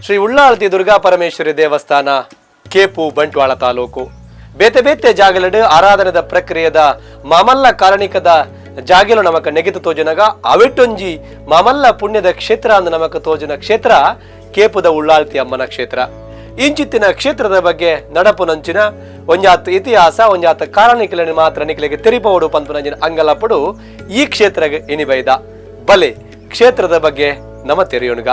ಶ್ರೀ ಉಳ್ಳಾಲ್ತಿ ದುರ್ಗಾ ಪರಮೇಶ್ವರಿ ದೇವಸ್ಥಾನ ಕೇಪು ಬಂಟ್ವಾಳ ತಾಲೂಕು ಬೇತೆ ಬೇತೆ ಜಾಗಲಡು ಆರಾಧನೆದ ಪ್ರಕ್ರಿಯೆದ ಮಾಮಲ್ಲ ಕಾರಣಿಕದ ಜಾಗಿಲು ನಮಕ ನೆಗೆತು ತೋಜನಗ ಅವಿಟ್ಟೊಂಜಿ ಮಾಮಲ್ಲ ಪುಣ್ಯದ ಕ್ಷೇತ್ರ ಅಂದ ನಮಕ ತೋಜನ ಕ್ಷೇತ್ರ ಕೇಪುದ ಉಳ್ಳಾಲ್ತಿ ಅಮ್ಮನ ಕ್ಷೇತ್ರ. ಇಂಚಿತ್ತಿನ ಕ್ಷೇತ್ರದ ಬಗ್ಗೆ ನಡಪು ನಂಚಿನ ಒಂಜಾತ್ ಇತಿಹಾಸ ಒಂಜಾತ್ ಕಾರಣಿಕలని ಮಾತ್ರ ನಿಖಿಲಿಗೆ ತೆರಿಪೋಡು ಪಂತು ನಂಜಿನ ಅಂಗಲಪಡು ಈ ಕ್ಷೇತ್ರಗೆ ಇನಿಬೈದ ಬಲೆ ಕ್ಷೇತ್ರದ ಬಗ್ಗೆ ನಮ್ಮ ತೆರೆಯೋಣಗ.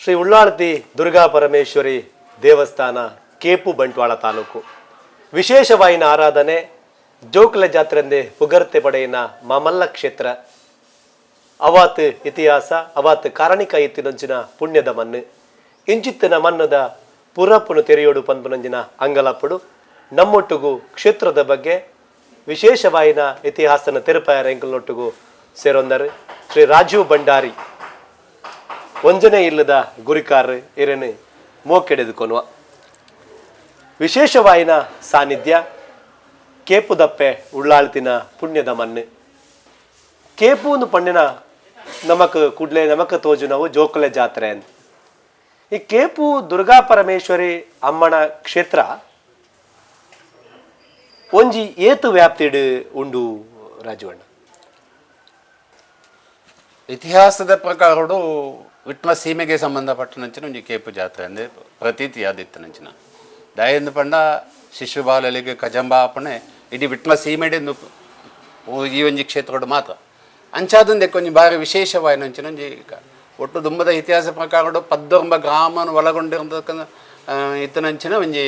ಶ್ರೀ ಉಳ್ಳಾಲ್ತಿ ದುರ್ಗಾ ಪರಮೇಶ್ವರಿ ದೇವಸ್ಥಾನ ಕೇಪು ಬಂಟ್ವಾಳ ತಾಲೂಕು ವಿಶೇಷವಾಯಿನ ಆರಾಧನೆ ಜೋಕುಲ ಜಾತ್ರೆಂದೇ ಪುಗರ್ತೆ ಪಡೆಯಿನ ಮಾಮಲ್ಲ ಕ್ಷೇತ್ರ ಅವಾತ್ ಇತಿಹಾಸ ಅವಾತ್ ಕಾರಣಿಕ ಇತ್ತಿನಂಚಿನ ಪುಣ್ಯದ ಮಣ್ಣು ಇಂಚಿತ್ತಿನ ಮಣ್ಣದ ಪುರಪ್ಪನು ತೆರೆಯೋಡು ಪಂಪನಂಜಿನ ಅಂಗಲಪ್ಪಡು ನಮ್ಮೊಟ್ಟಿಗೂ ಕ್ಷೇತ್ರದ ಬಗ್ಗೆ ವಿಶೇಷವಾಯಿನ ಇತಿಹಾಸನ ತೆರಪಾಯರ ಎಂಕಲ್ನೊಟ್ಟಿಗೂ ಸೇರೊಂದರು ಶ್ರೀ ರಾಜೀವ್ ಭಂಡಾರಿ ಒಂಜನೆ ಇಲ್ಲದ ಗುರಿಕಾರ್ ಇರೇನು ಮೋಕೆಡೆದುಕೊನುವ ವಿಶೇಷವಾಯಿನ ಸಾನ್ನಿಧ್ಯ ಕೇಪುದಪ್ಪೆ ಉಳ್ಳಾಳ್ತಿನ ಪುಣ್ಯದ ಮಣ್ಣು ಕೇಪುನು ಪಣ್ಣಿನ ನಮಕ್ ಕೂಡ್ಲೆ ನಮಕ್ ತೋಜು ನಾವು ಜೋಕುಲೆ ಜಾತ್ರೆ ಅಂತ. ಈ ಕೇಪು ದುರ್ಗಾ ಪರಮೇಶ್ವರಿ ಅಮ್ಮನ ಕ್ಷೇತ್ರ ಒಂಜಿ ಏತು ವ್ಯಾಪ್ತಿಡ್ ಉಂಡು ರಾಜವಣ್ಣ. ಇತಿಹಾಸದ ಪ್ರಕಾರಡು ವಿಟ್ಲ ಸೀಮೆಗೆ ಸಂಬಂಧಪಟ್ಟನಂಚಿನ ಒಂಜಿ ಕೇಪು ಜಾತ್ರೆ ಅಂದರೆ ಪ್ರತೀತಿ ಆದಿತ್ತನಂಚಿನ ದಯಂದು ಪಂಡ ಶಿಶುಬಾಲಲಿಗೆ ಕಜಂಬಾಪಣೆ ಇಡೀ ವಿಟ್ಲ ಸೀಮೆಡೆಂದು ಈ ಒಂಜಿ ಕ್ಷೇತ್ರಗಳು ಮಾತ್ರ ಅಂಚಾದಂದು ಕೊಂಚ ಬಾರಿ ವಿಶೇಷವಾಯಿನಂಚಿನ ಒಂಜಿ ಒಟ್ಟು ದುಂಬದ ಇತಿಹಾಸ ಪ್ರಕಾರಡು 19 ಗ್ರಾಮನ ಒಳಗೊಂಡಿರತಕ್ಕಂಥ ಇತ್ತನಂಚಿನ ಒಂಜಿ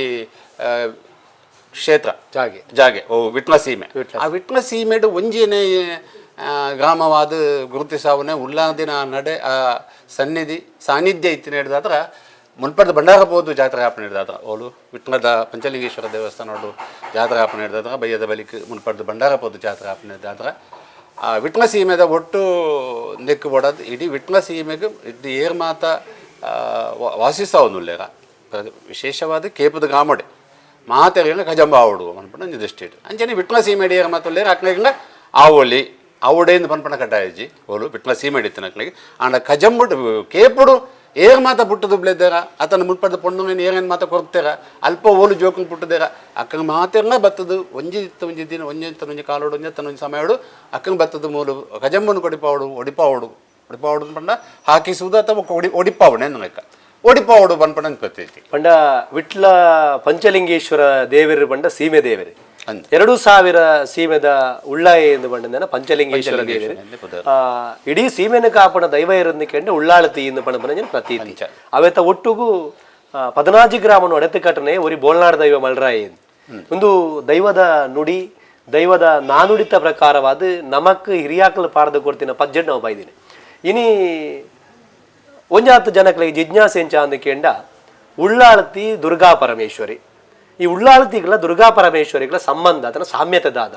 ಕ್ಷೇತ್ರ ಜಾಗೆ ವಿಟ್ಲ ಸೀಮೆ. ಆ ವಿಟ್ಲ ಸೀಮೆಡು ಒಂಜಿನೇ ಗ್ರಾಮವಾದ ಗುರುತಿಸಾವನೆ ಉಳ್ಳಾದಿನ ನಡೆ ಆ ಸಾನ್ನಿಧ್ಯ ಇತ್ತಿನ ಹಿಡಿದಾದ್ರೆ ಮುನ್ಪದ ಬಂಡಾರಬೋದು ಜಾತ್ರೆ ಆಪಣೆ ಹಿಡಿದಾದ್ರೆ ಅವಳು ವಿಟ್ಲದ ಪಂಚಲಿಂಗೇಶ್ವರ ದೇವಸ್ಥಾನೋಡು ಜಾತ್ರೆ ಆಪಣೆ ಹಿಡಿದಾದ್ರೆ ಬಯ್ಯದ ಬಳಿಕ ಮುನ್ಪದ ಬಂಡಾರಬೋದು ಜಾತ್ರೆ ಆಪಣೆ ಹಿಡಿದಾದ್ರೆ ಆ ವಿಟ್ಲ ಸೀಮೆದ ಒಟ್ಟು ನೆಕ್ಕು ಓಡೋದು ಇಡೀ ವಿಟ್ಲ ಸೀಮೆಗೆ ಇಡೀ ಏರ್ ಮಾತ ವಾಸಿಸಾವನುಲ್ಲೇರ ವಿಶೇಷವಾದ ಕೇಪದ ಗ್ರಾಮಡೆ ಮಾತೆರಿಗ ಕಜಂಬ ಆವಡು ಅನ್ಪಣ್ಣ ನಿರ್ದಿಷ್ಟ ಅಂಚನೆ ವಿಟ್ಲ ಸೀಮೆಡಿ ಏರ್ ಮಾತುಲ್ಲೇರ ಅಕ್ಳಿಂಗ ಆವೊಲಿ ಅವಡೆಯಿಂದ ಪನ್ಪಣ ಕಟ್ಟಾಯಜಿ ಓಲು ಬಿಟ್ಲ ಸೀಮೆಡಿ ತಿನ್ನಕ್ಲಿಗೆ ಆಂಡ ಕಜಂಬುಡು ಕೇಪುಡು ಏರ್ ಮಾತ ಪುಟ್ಟದು ಬಿಳಿದ್ದಾರ ಆತನ ಮುನ್ಪದ ಪೊಣ್ಣುಮೇನು ಏನೇನು ಮಾತ ಕೊಡ್ತಾರ ಅಲ್ಪ ಓಲು ಜೋಕಂಗೆ ಪುಟ್ಟದಾರ ಅಕ್ಕಂಗೆ ಮಾತೆಲ್ಲ ಬತ್ತದು ಒಂಜಿ ಒಂಜಿ ದಿನ ಒಂಜಿ ಕಾಲೋಡು ಒಂಜಿ ಸಮಯಡು ಅಕ್ಕಂಗೆ ಬತ್ತದು ಮೂಲು ಕಜಂಬನ್ನು ಒಡಿಪಾವಡು ಪಂಡ ಹಾಕಿಸುವುದು ಅಥವಾ ಒಡಿಪಾವಣೆ ಅನ್ನಕ ಒಡಿಪಾವಡು ಪನ್ಪಣ ಪ್ರತೀತಿ ಪಂಡ ವಿಟ್ಲ ಪಂಚಲಿಂಗೇಶ್ವರ ದೇವರು ಪಂಡ ಸೀಮೆ ದೇವರು 2000 ಸೀಮೆದ ಉಳ್ಳಾಯಿ ಎಂದು ಬಂಡ ಪಂಚಲಿಂಗೇಶ್ವರ ದೇವರು ಇಡೀ ಸೀಮೆನ ಕಾಪಣ ದೈವ ಇರಂದಿಕೆಂಡು ಉಳ್ಳಾಳತಿ ಎಂದು ಪಂಡ ಬಂದ ಪ್ರತೀತಿ ಅವೆತ ಒಟ್ಟುಗೂ 14 ಗ್ರಾಮನು ಒಡೆತು ಕಟ್ಟನೆ ಒರಿ ಬೋಳ್ನಾಡ ದೈವ ಮಲ್ರಾಯಿ ಒಂದು ದೈವದ ನುಡಿ ದೈವದ ನಾನುಡಿತ ಪ್ರಕಾರವಾದ ನಮಕ್ ಹಿರಿಯಾಕಲು ಪಾಡ್ದು ಕೊಡ್ತಿನ ಪಜ್ಜೆಡ್ ನಾವು ಬೈದಿನಿ ಇನಿ ಒಂಜಾತ್ತು ಜನಕ್ಕೆ ಜಿಜ್ಞಾಸೆ ಎಂಚ ಅಂದಕೆಂಡ ಉಳ್ಳಾಳತಿ ದುರ್ಗಾ ಪರಮೇಶ್ವರಿ ಈ ಉಳ್ಳಾಳತಿಗಳ ದುರ್ಗಾ ಪರಮೇಶ್ವರಿಗಳ ಸಂಬಂಧ ಅದನ್ನ ಸಾಮ್ಯತೆ ದಾದ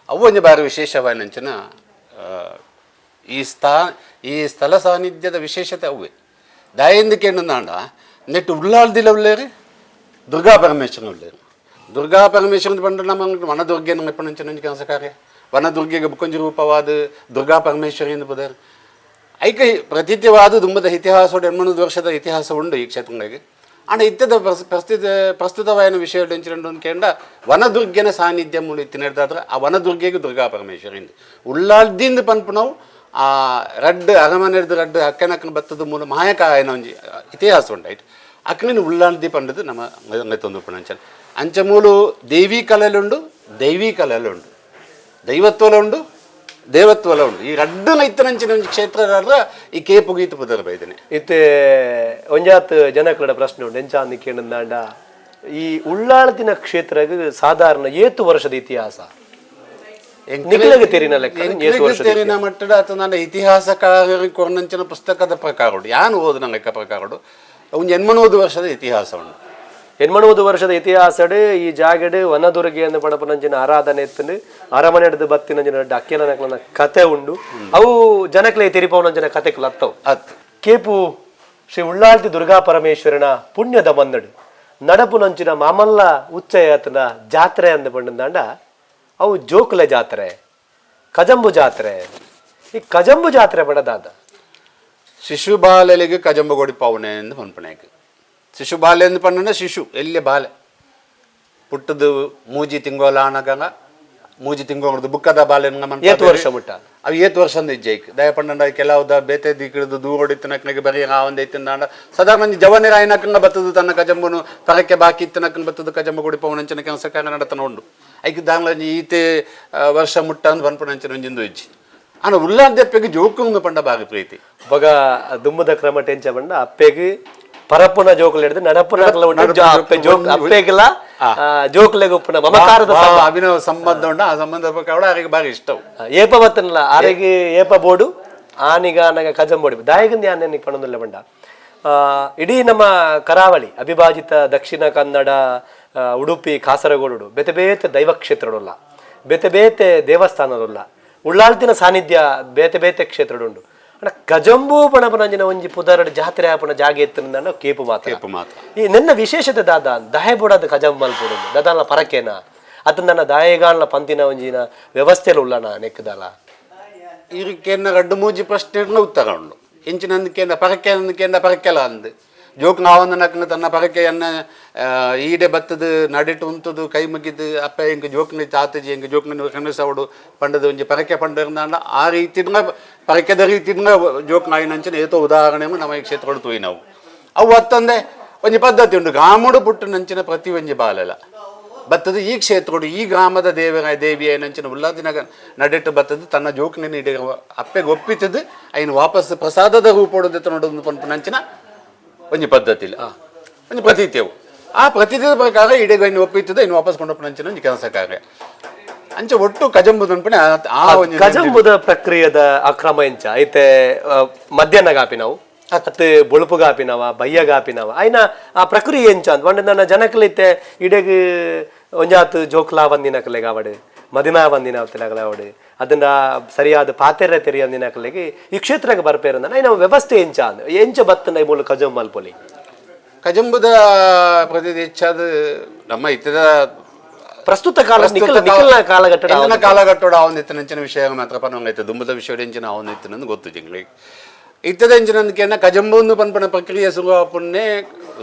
ಅವು ಒಂದು ಬಾರಿ ವಿಶೇಷವಾದಂಚಿನ ಈ ಸ್ಥಳ ಸಾನ್ನಿಧ್ಯದ ವಿಶೇಷತೆ ಅವೇ ದಾಯಂದಿಕೇನು ನಾಂಡ ನೆಟ್ಟು ಉಳ್ಳಾಳ್ದಿಲ್ಲ ಉಳ್ಳೇರಿ ದುರ್ಗಾ ಪರಮೇಶ್ವರನ ಉಳ್ಳೇರಿ ದುರ್ಗಾ ಪರಮೇಶ್ವರನ ಬಂದ್ರೆ ನಮ್ಮ ವನದುರ್ಗೆನ ಎಪ್ಪಣಂಚಿನ ಕೆಲಸ ಕಾರ್ಯ ವನದುರ್ಗೆಗೆ ಬುಕೊಂಜಿ ರೂಪವಾದ ದುರ್ಗಾ ಪರಮೇಶ್ವರಿ ಎಂದು ಬದಾರೆ ಐಕೆ ಪ್ರತೀತ್ಯವಾದ ದುಂಬದ ಇತಿಹಾಸೋಡು 800 ವರ್ಷದ ಇತಿಹಾಸ ಉಂಡು ಈ ಕ್ಷೇತ್ರಗಳಿಗೆ ಆಂಡ ಇತ್ತದ ಪ್ರಸ್ತುತವಾದ ವಿಷಯ ಕೇಂದ್ರ ವನದುರ್ಗೆನ ಸಾನ್ನಿಧ್ಯ ಮೂಲ ಇತ್ತಿನ ಹಿಡಿದಾದ್ರೆ ಆ ವನದುರ್ಗೆಗೆ ದುರ್ಗಾ ಪರಮೇಶ್ವರಿಂದ ಉಳ್ಳಾಳ್ದಿಂದ ಪನ್ಪು ನಾವು ಆ ರಡ್ಡು ಅರಮನೆದು ರಡ್ಡು ಅಕ್ಕನಕ್ಕನ ಬತ್ತದ ಮೂಲ ಮಾಯಕಾಯನ ಒಂಜಿ ಇತಿಹಾಸ ಉಂಟು ಐಟ್ ಅಕ್ಕನಿನ ಉಳ್ಳಾಳ್ತಿ ಪಂಡದು ನಮ್ಮ ಅಂಗತ್ತೊಂದು ಪುಣಂಚನ್ ಅಂಚ ಮೂಲು ದೇವಿ ಕಲೆಲುಂಡು ದೈವಿ ಕಲೆಲುಂಡು ದೈವತ್ವಲ ಉಂಡು ದೇವತ್ವಲ ಉಂಡು ಈ ರಡ್ಡನ ಇತ್ತನಂಚಿನ ಒಂದು ಕ್ಷೇತ್ರ ಈ ಕೇಪು ಗೀತು ಪುದರ್ ಬೈದನೆ ಇತ್ತೆ ಒಂಜಾತ್ ಜನಕಳ ಪ್ರಶ್ನೆ ಉಂಟು ಎಂಚಾಂದಿ ಕೇಳಿದಾಂಡ ಈ ಉಳ್ಳಾಳತಿನ ಕ್ಷೇತ್ರ ಸಾಧಾರಣ ಏತು ವರ್ಷದ ಇತಿಹಾಸ ತೆರಿನ ಮಟ್ಟದ ಅಥವಾ ನನ್ನ ಇತಿಹಾಸಕಾರ ಕೊರ್ನಂಚಿನ ಪುಸ್ತಕದ ಪ್ರಕಾರ ಉಂಟು ಯಾನು ಓದು ನಂಗೆ ಪ್ರಕಾರ ಉಂಟು ಒಂದು 80 ವರ್ಷದ ಇತಿಹಾಸ ಉಂಟು 80 ವರ್ಷದ ಇತಿಹಾಸಡ್ ಈ ಜಾಗಡ್ ವನದುರ್ಗಿ ಅಂದ ಪಡಪನಂಚಿನ ಆರಾಧನೆ ಎತ್ತಂಡು ಅರಮನೆ ಹಿಡಿದು ಬತ್ತಿನಂಚಿನ ಅಕ್ಕೆಲ ನಕಲನ ಕತೆ ಉಂಡು ಅವು ಜನಕ್ಲೆ ತೆರಿಪವನಂಚಿನ ಕತೆಗಳು ಅತ್ತವು ಕೇಪು ಶ್ರೀ ಉಳ್ಳಾಳ್ತಿ ದುರ್ಗಾ ಪರಮೇಶ್ವರನ ಪುಣ್ಯದ ಮಂದಡು ನಡಪುನಂಚಿನ ಮಾಮಲ್ಲ ಉಚ್ಚಯತನ ಜಾತ್ರೆ ಅಂದ ಪಂಡಂದಾಂಡ ಅವು ಜೋಕುಲ ಜಾತ್ರೆ ಕಜಂಬು ಜಾತ್ರೆ ಈ ಕಜಂಬು ಜಾತ್ರೆ ಬಡದಾದ ಶಿಶು ಬಾಲೆಗೆ ಕಜಂಬು ಕೊಡಿ ಪವನೆ ಎಂದು ಪನ್ಪಣೆಗೆ ಶಿಶು ಬಾಲೆ ಎಂದು ಪಂಡ ಶಿಶು ಎಲ್ಲಿ ಬಾಲೆ ಪುಟ್ಟದು ಮೂಜಿ ತಿಂಗೋಲ ಆನಗಂಗ ಮೂಜಿ ತಿಂಗೋದು ಬುಕ್ಕದ ಬಾಲೆ ವರ್ಷ ಮುಟ್ಟ ಅವು 8 ವರ್ಷ ಇಜ್ಜೈಕ್ ದಯ ಪಂಡ ಕೆಲವುದ ಬೇತೆ ದಿಕ್ಕಿಡಿದು ದೂರೊಡಿತ್ತನಕ್ನಾಗ ಬರೀ ಒಂದ್ ಐತಿಂದಾಂಡ ಸಾಧಾರಣ ಜವನೇ ರಾಯನಕ್ಕಂಗ ಬತ್ತದು ತನ್ನ ಕಜಂಬುನು ಪರಕ್ಕೆ ಬಾಕಿ ಇತ್ತನಕ್ಕನ್ ಬತ್ತದು ಕಜಂಬು ಕೊಡಿ ಪವನಂಚನ ಕೆಲಸ ಕಾರ್ಯ ನಡತನ ಉಂಡು ಐಕ್ ದಾಂಗ್ಲ ಈತೆ ವರ್ಷ ಮುಟ್ಟ ಅಂತ ಪನ್ಪಣಂಚನ ಒಂಜಿಂದು ಇಜ್ಜಿ ಆನ ಉಲ್ಲಾರ್ದೆಪ್ಪೆಗೆ ಜೋಕು ಪಂಡ ಬಾರಿ ಪ್ರೀತಿ ಬಗ ದುಮ್ಮದ ಕ್ರಮ ಟೆಂಚ ಬಂಡ ಅಪ್ಪೆಗೆ ಪರಪ್ಪುನ ಜೋಕುಲು ಹಿಡಿದು ನಡಪುನ ಅಪ್ಪೆಗೆಲ್ಲ ಜೋಕುಲೆಗೆ ಉಪ್ಪುನ ಮಮಕಾರದ ಅಭಿನವ ಸಂಬಂಧ ಉಂಡ ಆ ಸಂಬಂಧ ಪ್ರಕಾರ ಅವರಿಗೆ ಬಾರಿ ಇಷ್ಟವು ಏಪ ಬತ್ತನಲ್ಲ ಆರಿಗೆ ಏಪ ಬೋಡು ಆನಿಗ ನನಗ ಕಜಂಬೋಡಿ ದಾಯಗಂದಿ ಆನೆ ಪಣೊಂದಿಲ್ಲ ಬಂಡ ಇಡೀ ನಮ್ಮ ಕರಾವಳಿ ಅವಿಭಾಜಿತ ದಕ್ಷಿಣ ಕನ್ನಡ ಉಡುಪಿ ಕಾಸರಗೋಡು ಬೇತೆ ಬೇತೆ ದೈವ ಕ್ಷೇತ್ರಡುಲ್ಲ ಬೇತೆ ಬೇತೆ ದೇವಸ್ಥಾನಡುಲ್ಲ ಉಳ್ಳಾಳ್ತಿನ ಸಾನ್ನಿಧ್ಯ ಬೇತೆ ಬೇತೆ ಕ್ಷೇತ್ರಡುಂಡು ಅಣ್ಣ ಕಜಂಬು ಪಣಪನಂಜಿನ ಒಂಜಿ ಪುದರಡು ಜಾತ್ರೆ ಆಪಣ ಜಾಗ ಎತ್ತನ ಕೇಪು ಮಾತ್ರ ಈ ನನ್ನ ವಿಶೇಷತೆ ದಾದ ದಹೆ ಬುಡದ ಕಜಂಬು ಮಲ್ಪುಡು ದಾದಾನ ಪರಕೇನ ಅತ ನನ್ನ ದಾಯಗಾನ್ಲ ಪಂತಿನ ಒಂಜಿನ ವ್ಯವಸ್ಥೆಲು ಉಳ್ಳಣ ನೆಕ್ಕದಲ್ಲ ಇದಕ್ಕೇನ ರಡ್ಡು ಮೂಜಿ ಪ್ರಶ್ನೆಗಳ ಉತ್ತರ ಉಂಡು ಹೆಂಚಿನಂದಕ್ಕೇನ ಪರಕೆಂದಕ್ಕೇನ ಪರಕೆಲ್ಲ ಅಂದು ಜೋಕ್ ನಾವೊಂದು ನಕ್ಕನ ತನ್ನ ಪರಕೆಯನ್ನ ಈಡೆ ಬತ್ತದು ನಡಿಟ್ಟು ಉಂತದು ಕೈ ಮುಗಿದು ಅಪ್ಪ ಹೆಂಗೆ ಜೋಕ್ನ ತಾತಜಿ ಹೆಂಗೆ ಜೋಕ್ನ ಕನಸವಡು ಪಂಡದು ಒಂಜಿ ಪರಕೆ ಪಂಡ ಆ ರೀತಿನ ಪರಕೆದ ರೀತಿನ ಜೋಕ್ ನಾಯಿನಂಚಿನ ಏತೋ ಉದಾಹರಣೆಯನ್ನು ನಮ್ಮ ಈ ಕ್ಷೇತ್ರಗಳು ತೂಯಿ ನಾವು ಅವು ಅತ್ತಂದೆ ಒಂಜಿ ಪದ್ಧತಿ ಉಂಟು ಗ್ರಾಮಡು ಪುಟ್ಟು ನಂಚಿನ ಪ್ರತಿ ಒಂಜಿ ಬಾಲೆಲ್ಲ ಬತ್ತದು ಈ ಕ್ಷೇತ್ರಗಳು ಈ ಗ್ರಾಮದ ದೇವಿಯ ನಂಚಿನ ಉಲ್ಲಾದಿನಾಗ ನಡಿಟ್ಟು ಬತ್ತದು ತನ್ನ ಜೋಕ್ನ ಇಡ ಅಪ್ಪೆಗೆ ಒಪ್ಪಿತದು ಐನು ವಾಪಸ್ ಪ್ರಸಾದದ ರೂಪೊಡದ ನೋಡೋದು ಪಂಪು ನಂಚಿನ ಒಂಜಿ ಪದ್ಧತಿ ಇಲ್ಲ ಒಂಜಿ ಪ್ರತೀತಿಯವು ಆ ಪ್ರತೀತಿಯ ಪ್ರಕಾರ ಇಡೀ ಇನ್ನು ಒಪ್ಪಿತದೆ ಇನ್ನು ವಾಪಸ್ ಕೊಂಡಪ್ಪ ನಂಚಿನ ಒಂಜಿ ಕೆಲಸ ಕಾರ್ಯ ಅಂಚ ಒಟ್ಟು ಕಜಂಬುದ ಅನ್ಪಣೆ ಆ ಒಂಜಿ ಕಜಂಬುದ ಪ್ರಕ್ರಿಯೆದ ಅಕ್ರಮ ಎಂಚ ಐತೆ ಮಧ್ಯಾಹ್ನ ಗಾಪಿನವು ಅತ್ತೆ ಬೊಳುಪು ಗಾಪಿನವ ಬಯ್ಯ ಗಾಪಿನವ ಐನ ಆ ಪ್ರಕ್ರಿಯೆ ಎಂಚ ಅಂತ ಒಂಡೆ ನನ್ನ ಜನಕ್ಲಿತ್ತೆ ಇಡೆಗ್ ಒಂಜಾತ್ ಜೋಕ್ಲಾ ಬಂದಿನಕಲೆಗ ಅವಡು ಮದಿಮಾ ಬಂದಿನ ಅವಡು ಅದನ್ನ ಸರಿಯಾದ ಪಾತೆರೆ ತೆರೆಯಂದಿನಕಲೆಗೆ ಈ ಕ್ಷೇತ್ರಕ್ಕೆ ಬರ್ಪೇರಂದ ಐನ ವ್ಯವಸ್ಥೆ ಎಂಚ ಅಂದ ಎಂಚ ಬತ್ತನ ಈ ಮೂಲ ಕಜಂಬು ಮಲ್ಪೊಲಿ ಕಜಂಬುದ ಪ್ರತಿ ಹೆಚ್ಚಾದ ನಮ್ಮ ಇತ್ತದ ಪ್ರಸ್ತುತ ಕಾಲಘಟ್ಟೋಡ ಅವನಿತ್ತು ನಂಚಿನ ವಿಷಯ ಮಾತ್ರ ಪನಂಗೈತೆ ದುಂಬದ ವಿಷಯ ಎಂಚಿನ ಅವನಿತ್ತು ಗೊತ್ತು ಜಿಂಗಳಿಗೆ ಇತ್ತದ ಎಂಚಿನಂದಕ್ಕೆ ಕಜಂಬುಂದು ಪನ್ಪನ ಪ್ರಕ್ರಿಯೆ ಶುರುವಾಪುನ್ನೆ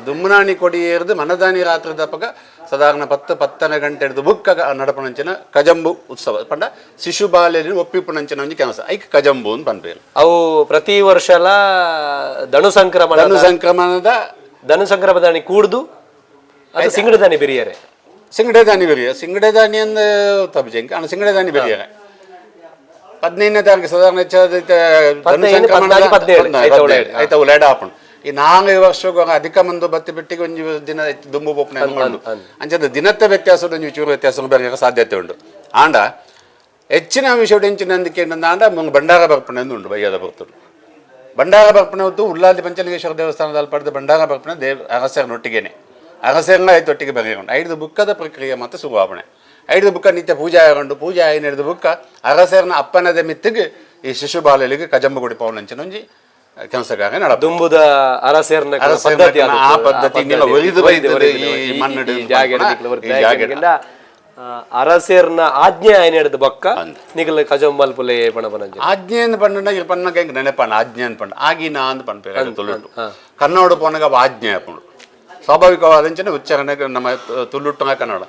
ದುಮ್ಮನಾಣಿ ಕೊಡಿ ಏರ್ದು ಮನದಾನಿ ರಾತ್ರಿ ದಪ್ಪಗ ಸಾಧಾರಣ 10-12 ಗಂಟೆ ಹಿಡಿದು ಬುಕ್ಕ ನಡಪನಂಚಿನ ಕಜಂಬು ಉತ್ಸವ ಪಂಡ ಶಿಶು ಬಾಲ್ಯದಲ್ಲಿ ಒಪ್ಪಿಪುಣಂಚಿನ ಒಂಜಿ ಕೆಲಸ ಐಕ್ ಕಜಂಬು ಅಂತ ಪನ್ಪೇರು ಅವು ಪ್ರತಿ ವರ್ಷ ಧನು ಸಂಕ್ರಮಣದ ಕೂಡ್ದು ಅದು ಸಿಂಗಡದಾನಿ ಬಿರಿಯರೆ ಸಿಂಗಡದಾನಿ ಅಂದ ತಬ್ಜೆಂಕ ಸಿಂಗಡದಾನಿ ಬಿರಿಯರೆ 15ನೇ ತಾರೀಕು ಸಾಧಾರಣ ಆಯ್ತಾ ಉಲೇಡ ಹಾಪುಂಡು ಈ 4 ವರ್ಷಕ್ಕೆ ಅಧಿಕ ಮಂದು ಬತ್ತಿ ಬಿಟ್ಟಿಗೆ ಒಂಜಿ ದಿನ ದುಂಬು ಬೋಪನೆ ಅನ್ಕೊಂಡು ಅಂಚದ ದಿನದ ವ್ಯತ್ಯಾಸ ಒಂಜಿ ಚೂರು ವ್ಯತ್ಯಾಸ ಬರೆಯಕ್ಕೆ ಸಾಧ್ಯತೆ ಉಂಟು ಆಂಡ ಹೆಚ್ಚಿನ ವಿಷಯ ಹೆಂಚಿನಂದಕ್ಕೆ ಆಂಡ ಭಂಡಾರ ಬರ್ಪಣೆ ಉಂಟು ಬಯ್ಯದ ಬರ್ತುಂಡು ಭಂಡಾರ ಬರ್ಪಣೆ ಹೊತ್ತು ಉಳ್ಳಾದಿ ಪಂಚಲಿಂಗೇಶ್ವರ ದೇವಸ್ಥಾನದಲ್ಲಿ ಪಡೆದ ಭಂಡಾರ ಬರ್ಪಣೆ ಅರಸರನೊಟ್ಟಿಗೆನೆ ಅರಸರನ್ನ ಆಯ್ತೊಟ್ಟಿಗೆ ಬರೆಯಕೊಂಡು 5 ಬುಕ್ಕದ ಪ್ರಕ್ರಿಯೆ ಮತ್ತು ಶುರುವಾಪಣೆ 5 ಬುಕ್ಕ ನಿತ್ಯ ಪೂಜೆ ಆಗೊಂಡು ಪೂಜೆ ಆಗಿ ನಡೆದ ಬುಕ್ಕ ಅರಸರನ ಅಪ್ಪನದ ಮಿತ್ತಿಗೆ ಈ ಶಿಶು ಬಾಲಲಿಗೆ ಕಜಂಬು ಗುಡಿ ಪವನಂಚಿನ ಒಂಜಿ ಕೆಲಸಗಾರ ನಡ ದುಂಬುದ ಅರಸೇರ್ನ ಆ ಪದ್ಧತಿ ಅರಸೇರ್ನ ಆಜ್ಞೆ ಆಯ್ನ ಹಿಡಿದ ಬೊಕ್ಕ ನಿಗಲ ಕಜಂಬಲ್ ಪುಲೆ ಪಣಪನಂಜ ಆಜ್ಞೆ ಅಂದ್ ಪಂಡ ಪನ್ನಗ ಹೆಂಗ್ ನೆನಪಣ್ಣ ಆಜ್ಞೆ ಅಂದ್ ಪಂಡ ಆಗಿನ ಅಂದ್ ಪನ್ಪೇರ ತುಳುಟು ಕನ್ನಡ ಪೋನಗ ಆಜ್ಞೆ ಹಾಕೊಂಡು ಸ್ವಾಭಾವಿಕವಾದಂಚನೆ ಉಚ್ಚಾರಣೆ ನಮ್ಮ ತುಳುಟ್ಟು ಕನ್ನಡ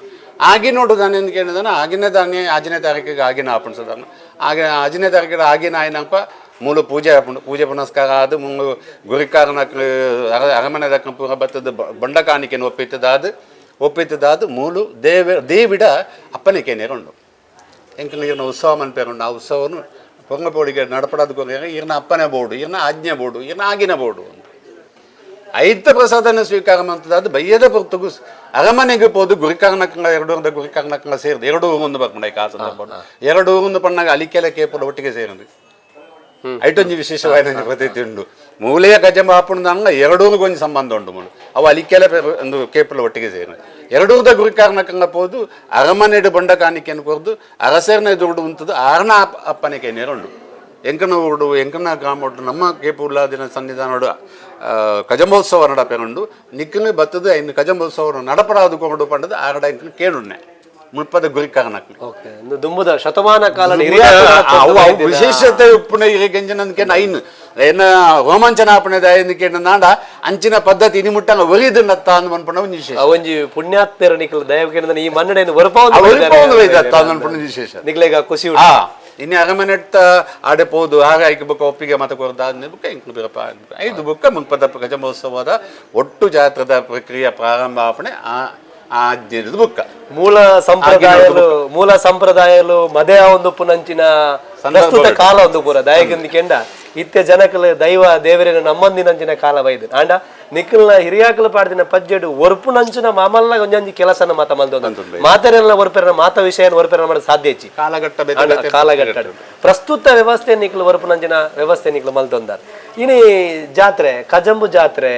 ಆಗಿ ನೋಡು ದಾನಿ ಅಂತ ಕೇಳಿದಾನ ಆಗಿನ ದಾನಿ 5ನೇ ತಾರೀಕಿಗೆ ಆಗಿನ ಹಾಪಣಿಸೋದನ್ನು ಆಗ 5ನೇ ತಾರೀಕಿಗೆ ಆಗಿನ ಆಯ್ನಪ್ಪ ಮೂಲ ಪೂಜೆ ಪುನಸ್ಕಾರ ಅದು ಮುಂಗು ಗುರಿಕಾರನಕ್ಕೆ ಅರಮನೆ ದಕ್ಕ ಪೂರ ಬತ್ತದ ಬಂಡ ಕಾಣಿಕೆಯನ್ನು ಒಪ್ಪಿತ್ತದಾದ ಮೂಲು ದೇವಿಡ ಅಪ್ಪನಿಕೆ ನೇರುಂಡು ಎಂಕಲಿಗಿನ ಉತ್ಸವ ಮನ್ಪೇರುಂಡು ಆ ಉತ್ಸವನು ಪೊಂಗಪೋಡಿಗೆ ನಡಪಡೋದು ಕೊನೆಯಾಗ ಈರ್ನ ಅಪ್ಪನೇ ಬೋರ್ಡು ಈರ್ನ ಆಜ್ಞೆ ಬೋರ್ಡು ಈರ್ನ ಆಗಿನ ಬೋರ್ಡು ಐತ ಪ್ರಸಾದನ ಸ್ವೀಕಾರ ಮಾಡ್ತದ ಬಯ್ಯದ ಹೊರತುಗು ಅರಮನೆಗೆ ಹೋದು ಗುರಿಕಾರನಕ್ಕಂಗ 2 ಗುರಿಕಾರನಕ್ಕಂಗ ಸೇರಿದೆ 2 ಊರೊಂದು ಬರ್ಕೊಂಡೆ ಆ ಸಂದರ್ಭ 2 ಊರೊಂದು ಪಣ್ಣಾಗ ಅಲಿಕೆಲ ಕೇಪುಲ ಒಟ್ಟಿಗೆ ಸೇರಿದೆ ಐಟೊಂಜಿ ವಿಶೇಷವಾದ ಪ್ರತೀತಿ ಉಂಡು ಮೂಲೆಯ ಕಜಂಬ ಹಾಪುಂಡು ಅಂಗ 2 ಊರಿಗೊಂದು ಸಂಬಂಧ ಉಂಡು ಮೂಲು ಅವು ಅಲಿಕೆಲ ಒಂದು ಕೇಪುಲ ಒಟ್ಟಿಗೆ ಸೇರಿದೆ 2 ಊರದ ಗುರಿಕಾರನಕ್ಕಂಗ ಹೋದು ಅರಮನೆಡು ಬಂಡ ಕಾಣಿಕೆಯನ್ನು ಕೊರ್ದು ಅರಸೇರ್ನ ದುಡ್ಡು ಉಂಟದು ಆರ್ನ ಅಪ್ಪನಿಕೆ ನೇರುಂಡು ಎಂಕನ ಊಡು ಎಂಕನ ಗ್ರಾಮ ನಮ್ಮ ಕೇಪುಲ್ಲ ದಿನ ಸನ್ನಿಧಾನೋಡು ಕಜಂಬೋತ್ಸವ ನಡಪೆಗೊಂಡು ನಿಕ್ಕನ ಬತ್ತದ ಇನ್ನು ಕಜಂಬೋತ್ಸವ ನಡಪಡಾದು ಕೊಂಡು ಪಂಡದು ಆರಡ ಎಂಕನ ಕೇಳುಣ್ಣೆ ಮುಲ್ಪದ ಗುರಿಕಾರನಕ್ಕೆ ದುಂಬುದ ಶತಮಾನ ಕಾಲ ವಿಶೇಷತೆ ಉಪ್ಪುನ ಗೆಂಜನಂದಕ್ಕೆ ಐನು ಏನ ರೋಮಾಂಚನಾಪಣೆದ ಎಂದಕ್ಕೆ ನಾಡ ಅಂಚಿನ ಪದ್ಧತಿ ಇನಿ ಮುಟ್ಟಂಗ ಒರಿದನ್ನತ್ತ ಅಂದ್ ಅನ್ಪಣ ಒಂದು ವಿಶೇಷ ಒಂಜಿ ಪುಣ್ಯಾತ್ಮೇರ ನಿಖಲ್ ದಯವಿಗೆ ಈ ಮನ್ನಡೆಯನ್ನು ವಿಶೇಷ ನಿಗ್ಲೇಗ ಖುಷಿ ಇನ್ನು ಅರಮನೆಟ್ಟ ಆಡೆ ಪೋದು ಆಗ ಐಕ ಬುಕ್ಕ ಒಪ್ಪಿಗೆ ಮತ ಕೊರದಾದ ಬುಕ್ಕ ಇಂಕ್ ಬಿರಪ್ಪ 5 ಬುಕ್ಕ ಮುನ್ಪದ ಗಜಮೋತ್ಸವದ ಒಟ್ಟು ಜಾತ್ರದ ಪ್ರಕ್ರಿಯೆ ಪ್ರಾರಂಭ ಆಪಣೆ ಆ ಬುಕ್ಕ ಮೂಲ ಸಂಪ್ರದಾಯಲು ಮದೆಯ ಒಂದು ಪುನಂಚಿನ ಪ್ರಸ್ತುತ ಕಾಲ ಒಂದು ಪೂರ ದಯಗಂದಿ ಕೆಂಡ ಇತ್ಯ ಜನಕಲು ದೈವ ದೇವರೇನ ನಮ್ಮಂದಿನಂಚಿನ ಕಾಲ ಬೈದು ಆಂಡ ನಿಖಲ್ನ ಹಿರಿಯಾಕಲು ಪಾಡ್ದಿನ ಪಜ್ಜೆಡು ಒರ್ಪುನಂಚಿನ ಮಾಮಲ್ಲ ಒಂಜಿ ಕೆಲಸನ ಮಾತ ಮಲ್ದೊಂದು ಮಾತರೆಲ್ಲ ಒರ್ಪೆರ ಮಾತ ವಿಷಯ ಒರ್ಪೆರ ಮಾಡೋದು ಸಾಧ್ಯ ಹೆಚ್ಚಿ ಕಾಲಘಟ್ಟ ಪ್ರಸ್ತುತ ವ್ಯವಸ್ಥೆ ನಿಖಲು ಒರ್ಪುನಂಚಿನ ವ್ಯವಸ್ಥೆ ನಿಖಲು ಮಲ್ದೊಂದಾರ ಇನಿ ಜಾತ್ರೆ ಕಜಂಬು ಜಾತ್ರೆ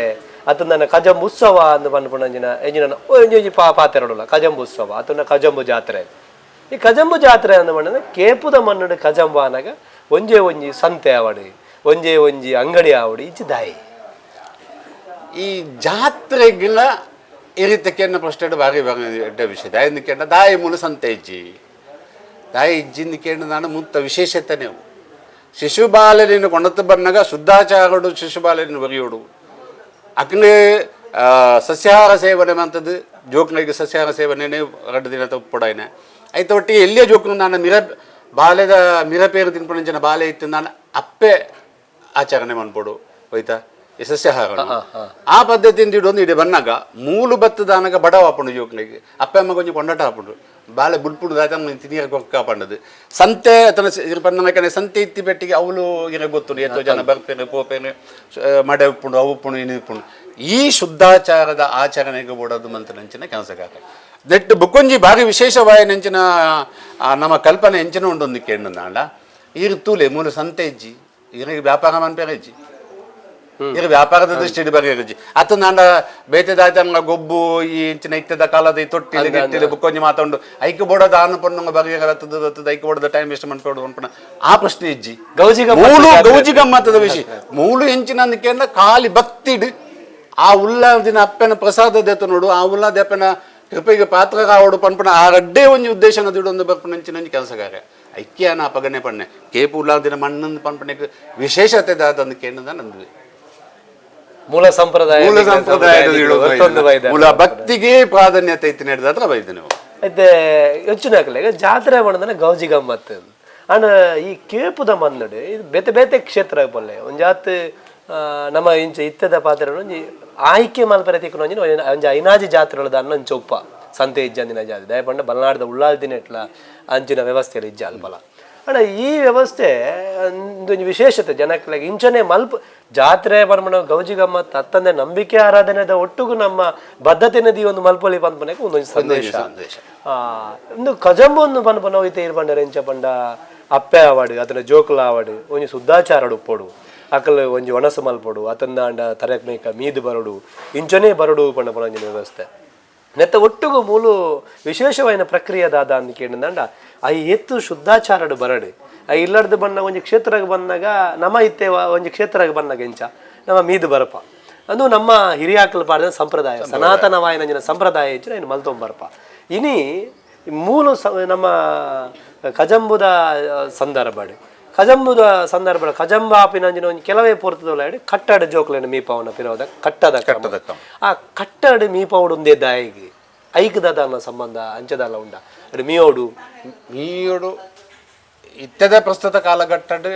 ಅತನ ಕಜಂಬು ಉತ್ಸವ ಅಂದು ಪಂಡುಪುಣಂಜಿನ ಎಂಜಿನ ಒಂಜಿ ಪಾತೆರಡುಲ್ಲ ಕಜಂಬು ಉತ್ಸವ ಅತನ ಕಜಂಬು ಜಾತ್ರೆ ಈ ಕಜಂಬು ಜಾತ್ರೆ ಅಂದು ಪಂಡ ಕೇಪುದ ಮಣ್ಣು ಕಜಂಬು ಅನಾಗ ಒಂಜಿ ಸಂತೆ ಆವಡು ಒಂಜಿ ಅಂಗಡಿ ಆವಡು ಇಚ್ಚಿ ದಾಯಿ ಈ ಜಾತ್ರೆಗಳ ಈ ರೀತಿಯನ್ನು ಪ್ರಶ್ನೆ ಬಾರಿ ಎಡ್ಡ ವಿಷಯ ದಾಯಂದಿಕೆಂಡ ದಾಯಿ ಮೂಲ ಸಂತೆ ದಾಯಿ ಇಜ್ಜಿಂದಿಕೆಂಡ ನಾನು ಮುತ್ತ ವಿಶೇಷತೆ ನೀವು ಶಿಶುಬಾಲನಿನ ಕೊಂಡತ್ತು ಬಂದಾಗ ಶುದ್ಧಾಚಾರಡು ಶಿಶುಬಾಲನಿನ ಬರೆಯೋಡು ಅಕ್ನೆ ಸಸ್ಯಾಹಾರ ಸೇವನೆ ಅಂತದ್ದು ಜೋಕ್ನಿಗೆ ಸಸ್ಯಾಹಾರ ಸೇವನೆ 2 ದಿನ ಉಪ್ಪುಡಾಯ್ನೆ ಆಯ್ತು ಒಟ್ಟಿಗೆ ಎಲ್ಲಿಯ ಜೋಕ್ನು ನಾನು ಬಾಲ್ಯದ ಮಿರಪೇರು ತಿನ್ಪುಣಂಚಿನ ಬಾಲ್ಯ ಇತ್ತು ನಾನು ಅಪ್ಪೆ ಆಚರಣೆ ಮಾಡ್ಬೋಡು ಹೋಯ್ತಾ ಈ ಸಸ್ಯಾಹಾರ ಆ ಪದ್ಧತಿಯಿಂದ ಇಡೊಂದು ಇಡೀ ಬಂದಾಗ ಮೂಲು ಬತ್ತದಾನಾಗ ಬಡವ ಹಾಪುಂಡು ಜೋಕ್ನಿಗೆ ಅಪ್ಪ ಅಮ್ಮ ಕೊಂಚ ಕೊಂಡಟ ಹಾಪುಂಡು ಬಾಳೆ ಬುಡ್ಪುಡು ದಾತ ತಿನಿಯರ್ ಕೊಕ್ಕ ಪಂಡದು ಸಂತೆ ಅತನ ಪನ್ನಕನೆ ಸಂತೆ ಇತ್ತಿ ಬೆಟ್ಟಿಗೆ ಅವಳು ಇರ ಗೊತ್ತು ಎಷ್ಟೋ ಜನ ಬರ್ಪೇನೆ ಪೋಪೇನೆ ಮಡೆ ಉಪ್ಪುಂಡು ಅವು ಉಪ್ಪುಂಡು ಇನಿಪ್ಪುಂಡು ಈ ಶುದ್ಧಾಚಾರದ ಆಚರಣೆಗೆ ಓಡೋದು ಮಂತ್ರ ನೆಂಚಿನ ಕೆಲಸಗಾರ ನೆಟ್ಟು ಬುಕ್ಕೊಂಜಿ ಭಾರಿ ವಿಶೇಷವಾಯ ನೆಂಚಿನ ನಮ್ಮ ಕಲ್ಪನೆ ಹೆಂಚಿನ ಉಂಡೊಂದಿಕ್ಕೆ ಹೆಣ್ಣು ನಾಡ ಈ ತೂಲೆ ಮೂಲ ಸಂತೆ ಇಜ್ಜಿ ಇರಿಗೆ ವ್ಯಾಪಾರ ಮನ್ಪೇರ ಇಜ್ಜಿ ಇರ ವ್ಯಾಪಾರದ ದೃಷ್ಟಿ ಬಗೆಹರಿಜಿ ಅತ ನಾಂಡ ಬೇತೆದಾಯ್ತ ಗೊಬ್ಬು ಈ ಇಂಚಿನ ಇತ್ತದ ಕಾಲದ ಈ ತೊಟ್ಟಿಲಿ ಗಿಟ್ಟಿಲಿ ಬುಕ್ಕೊಂಜಿ ಮಾತಾಡು ಐಕ ಬೋಡದ ಆನು ಪಣ್ಣು ಬಗೆಹರತ್ತದ ಐಕ ಬೋಡದ ಟೈಮ್ ವೇಸ್ಟ್ ಮಾಡ್ಕೊಡು ಅನ್ಪಣ ಆ ಪ್ರಶ್ನೆ ಇಜ್ಜಿ ಗೌಜಿ ಗಮ್ಮತ್ತದ ವಿಷಯ ಮೂಲು ಹೆಂಚಿನ ಅಂದಕ್ಕೆ ಖಾಲಿ ಭಕ್ತಿಡ್ ಆ ಉಲ್ಲಾದಿನ ಅಪ್ಪನ ಪ್ರಸಾದ ದೇತ ನೋಡು ಆ ಉಲ್ಲಾದ ಅಪ್ಪನ ಕೃಪೆಗೆ ಪಾತ್ರ ಆವಡು ಪನ್ಪಣ ಆ ರಡ್ಡೇ ಒಂಜಿ ಉದ್ದೇಶನ ದುಡೊಂದು ಬರ್ಪಣ ಹೆಂಚಿನ ಕೆಲಸಗಾರ ಐಕ್ಯನ ಅಪಗಣೆ ಪಣ್ಣೆ ಕೇಪು ಉಲ್ಲಾದಿನ ಮಣ್ಣನ್ನು ಪನ್ಪಣಕ್ಕೆ ವಿಶೇಷತೆ ದಾದಂದು ಕೇಂದ್ರ ನಂದು ಮೂಲ ಸಂಪ್ರದಾಯ ಮೂಲ ಭಕ್ತಿಗೆ ಪ್ರಾಧಾನ್ಯತೆ ಐತಿ ನಡೆದಾದ್ರೆ ಬೈದು ನೀವು అయితే ಹೆಚ್ಚಿನ ಜಾತ್ರೆ ಮಾಡೋದನ್ನ ಗೌಜಿ ಗಮ್ಮತ್ ಅಂಡ್ ಈ ಕೇಪುದ ಮನ್ನಡು ಇದು ಬೇತೆ ಬೇತೆ ಕ್ಷೇತ್ರ ಬಲ್ಲೆ ಒಂದು ಜಾತ್ ನಮ್ಮ ಇಂಚ ಇತ್ತದ ಪಾತ್ರ ಒಂಜಿ ಆಯ್ಕೆ ಮಲ್ಪರೆ ತಿಕ್ಕೊಂಡು ಒಂಜಿ ಐನಾಜಿ ಜಾತ್ರೆಗಳದ ಅನ್ನ ಒಂದು ಚೊಪ್ಪ ಸಂತೆ ಇಜ್ಜಂದಿನ ಜಾತಿ ದಯಪಂಡ ಬಲ್ನಾಡದ ಉಳ್ಳಾಲ್ದಿನ ಇಟ್ಲ ಅಂಚಿನ ವ್ಯವಸ್ಥೆಯಲ್ಲಿ ಇಜ್ಜ ಅಲ್ಪಲ ಅಣ್ಣ ಈ ವ್ಯವಸ್ಥೆ ಒಂದು ವಿಶೇಷತೆ ಜನಕ್ಕೆ ಇಂಚನೆ ಜಾತ್ರೆ ಬರ್ಮಣ ಗೌಜಿ ಗಮ್ಮತ್ ಅತ್ತಂದೆ ನಂಬಿಕೆ ಆರಾಧನೆದ ಒಟ್ಟಿಗೂ ನಮ್ಮ ಬದ್ಧತೆನದಿ ಒಂದು ಮಲ್ಪೊಲಿ ಪನ್ಪನಕ್ಕೆ ಒಂದೊಂದು ಸಂದೇಶ ಒಂದು ಕಜಂಬು ಒಂದು ಪನ್ಪನ ಹೋಯ್ತೆ ಇರ್ಬಂಡರೆ ಇಂಚ ಪಂಡ ಅಪ್ಪೆ ಆವಾಡು ಅದನ್ನ ಜೋಕುಲ ಆವಾಡು ಒಂಜಿ ಶುದ್ಧಾಚಾರಡು ಉಪ್ಪೋಡು ಅಕಲ್ ಒಂಜಿ ಒಣಸು ಮಲ್ಪೊಡು ಅತಂದ ಅಂಡ ತರಕ್ ಮೇಕ ಮೀದು ಬರಡು ಇಂಚನೆ ಬರಡು ಪಂಡ ಪನಂಜಿನ ವ್ಯವಸ್ಥೆ ನೆತ್ತ ಒಟ್ಟಿಗೂ ಮೂಲು ವಿಶೇಷವಾದ ಪ್ರಕ್ರಿಯೆ ದಾದ ಅಂತ ಕೇಳಿದಂಡ ಆ ಎತ್ತು ಶುದ್ಧಾಚಾರಡು ಬರಡು ಆ ಇಲ್ಲಡ್ದು ಬಣ್ಣ ಒಂಜಿ ಕ್ಷೇತ್ರಕ್ಕೆ ಬಂದಾಗ ನಮ್ಮ ಇತ್ತೆ ಒಂಜಿ ಕ್ಷೇತ್ರಕ್ಕೆ ಬಂದಾಗ ಎಂಚ ನಮ್ಮ ಮೀದು ಬರಪ ಅದು ನಮ್ಮ ಹಿರಿಯಾಕಲು ಪಾಡಿದ ಸಂಪ್ರದಾಯ ಸನಾತನವಾಯ ನಂಜಿನ ಸಂಪ್ರದಾಯ ಹೆಚ್ಚಿನ ಇನ್ನು ಮಲ್ತೊಂಬರಪ ಇನಿ ಮೂಲು ನಮ್ಮ ಕಜಂಬುದ ಸಂದರ್ಭ ಕಜಂಬಾಪಿನಂಜಿನ ಒಂದು ಕೆಲವೇ ಪೂರ್ತದಲ್ಲ ಹೇಳಿ ಕಟ್ಟಡ ಜೋಕ್ಲೇನ ಮೀಪವನ ಪಿರೋದ ಕಟ್ಟದ ಆ ಕಟ್ಟಡ ಮೀಪವಡು ಒಂದೇ ದಾಯಿಗೆ ಐಕದ ಸಂಬಂಧ ಅಂಚದಲ್ಲ ಉಂಡ ಅದು ಮೀಯೋಡು ಇತ್ತದ ಪ್ರಸ್ತುತ ಕಾಲಘಟ್ಟದ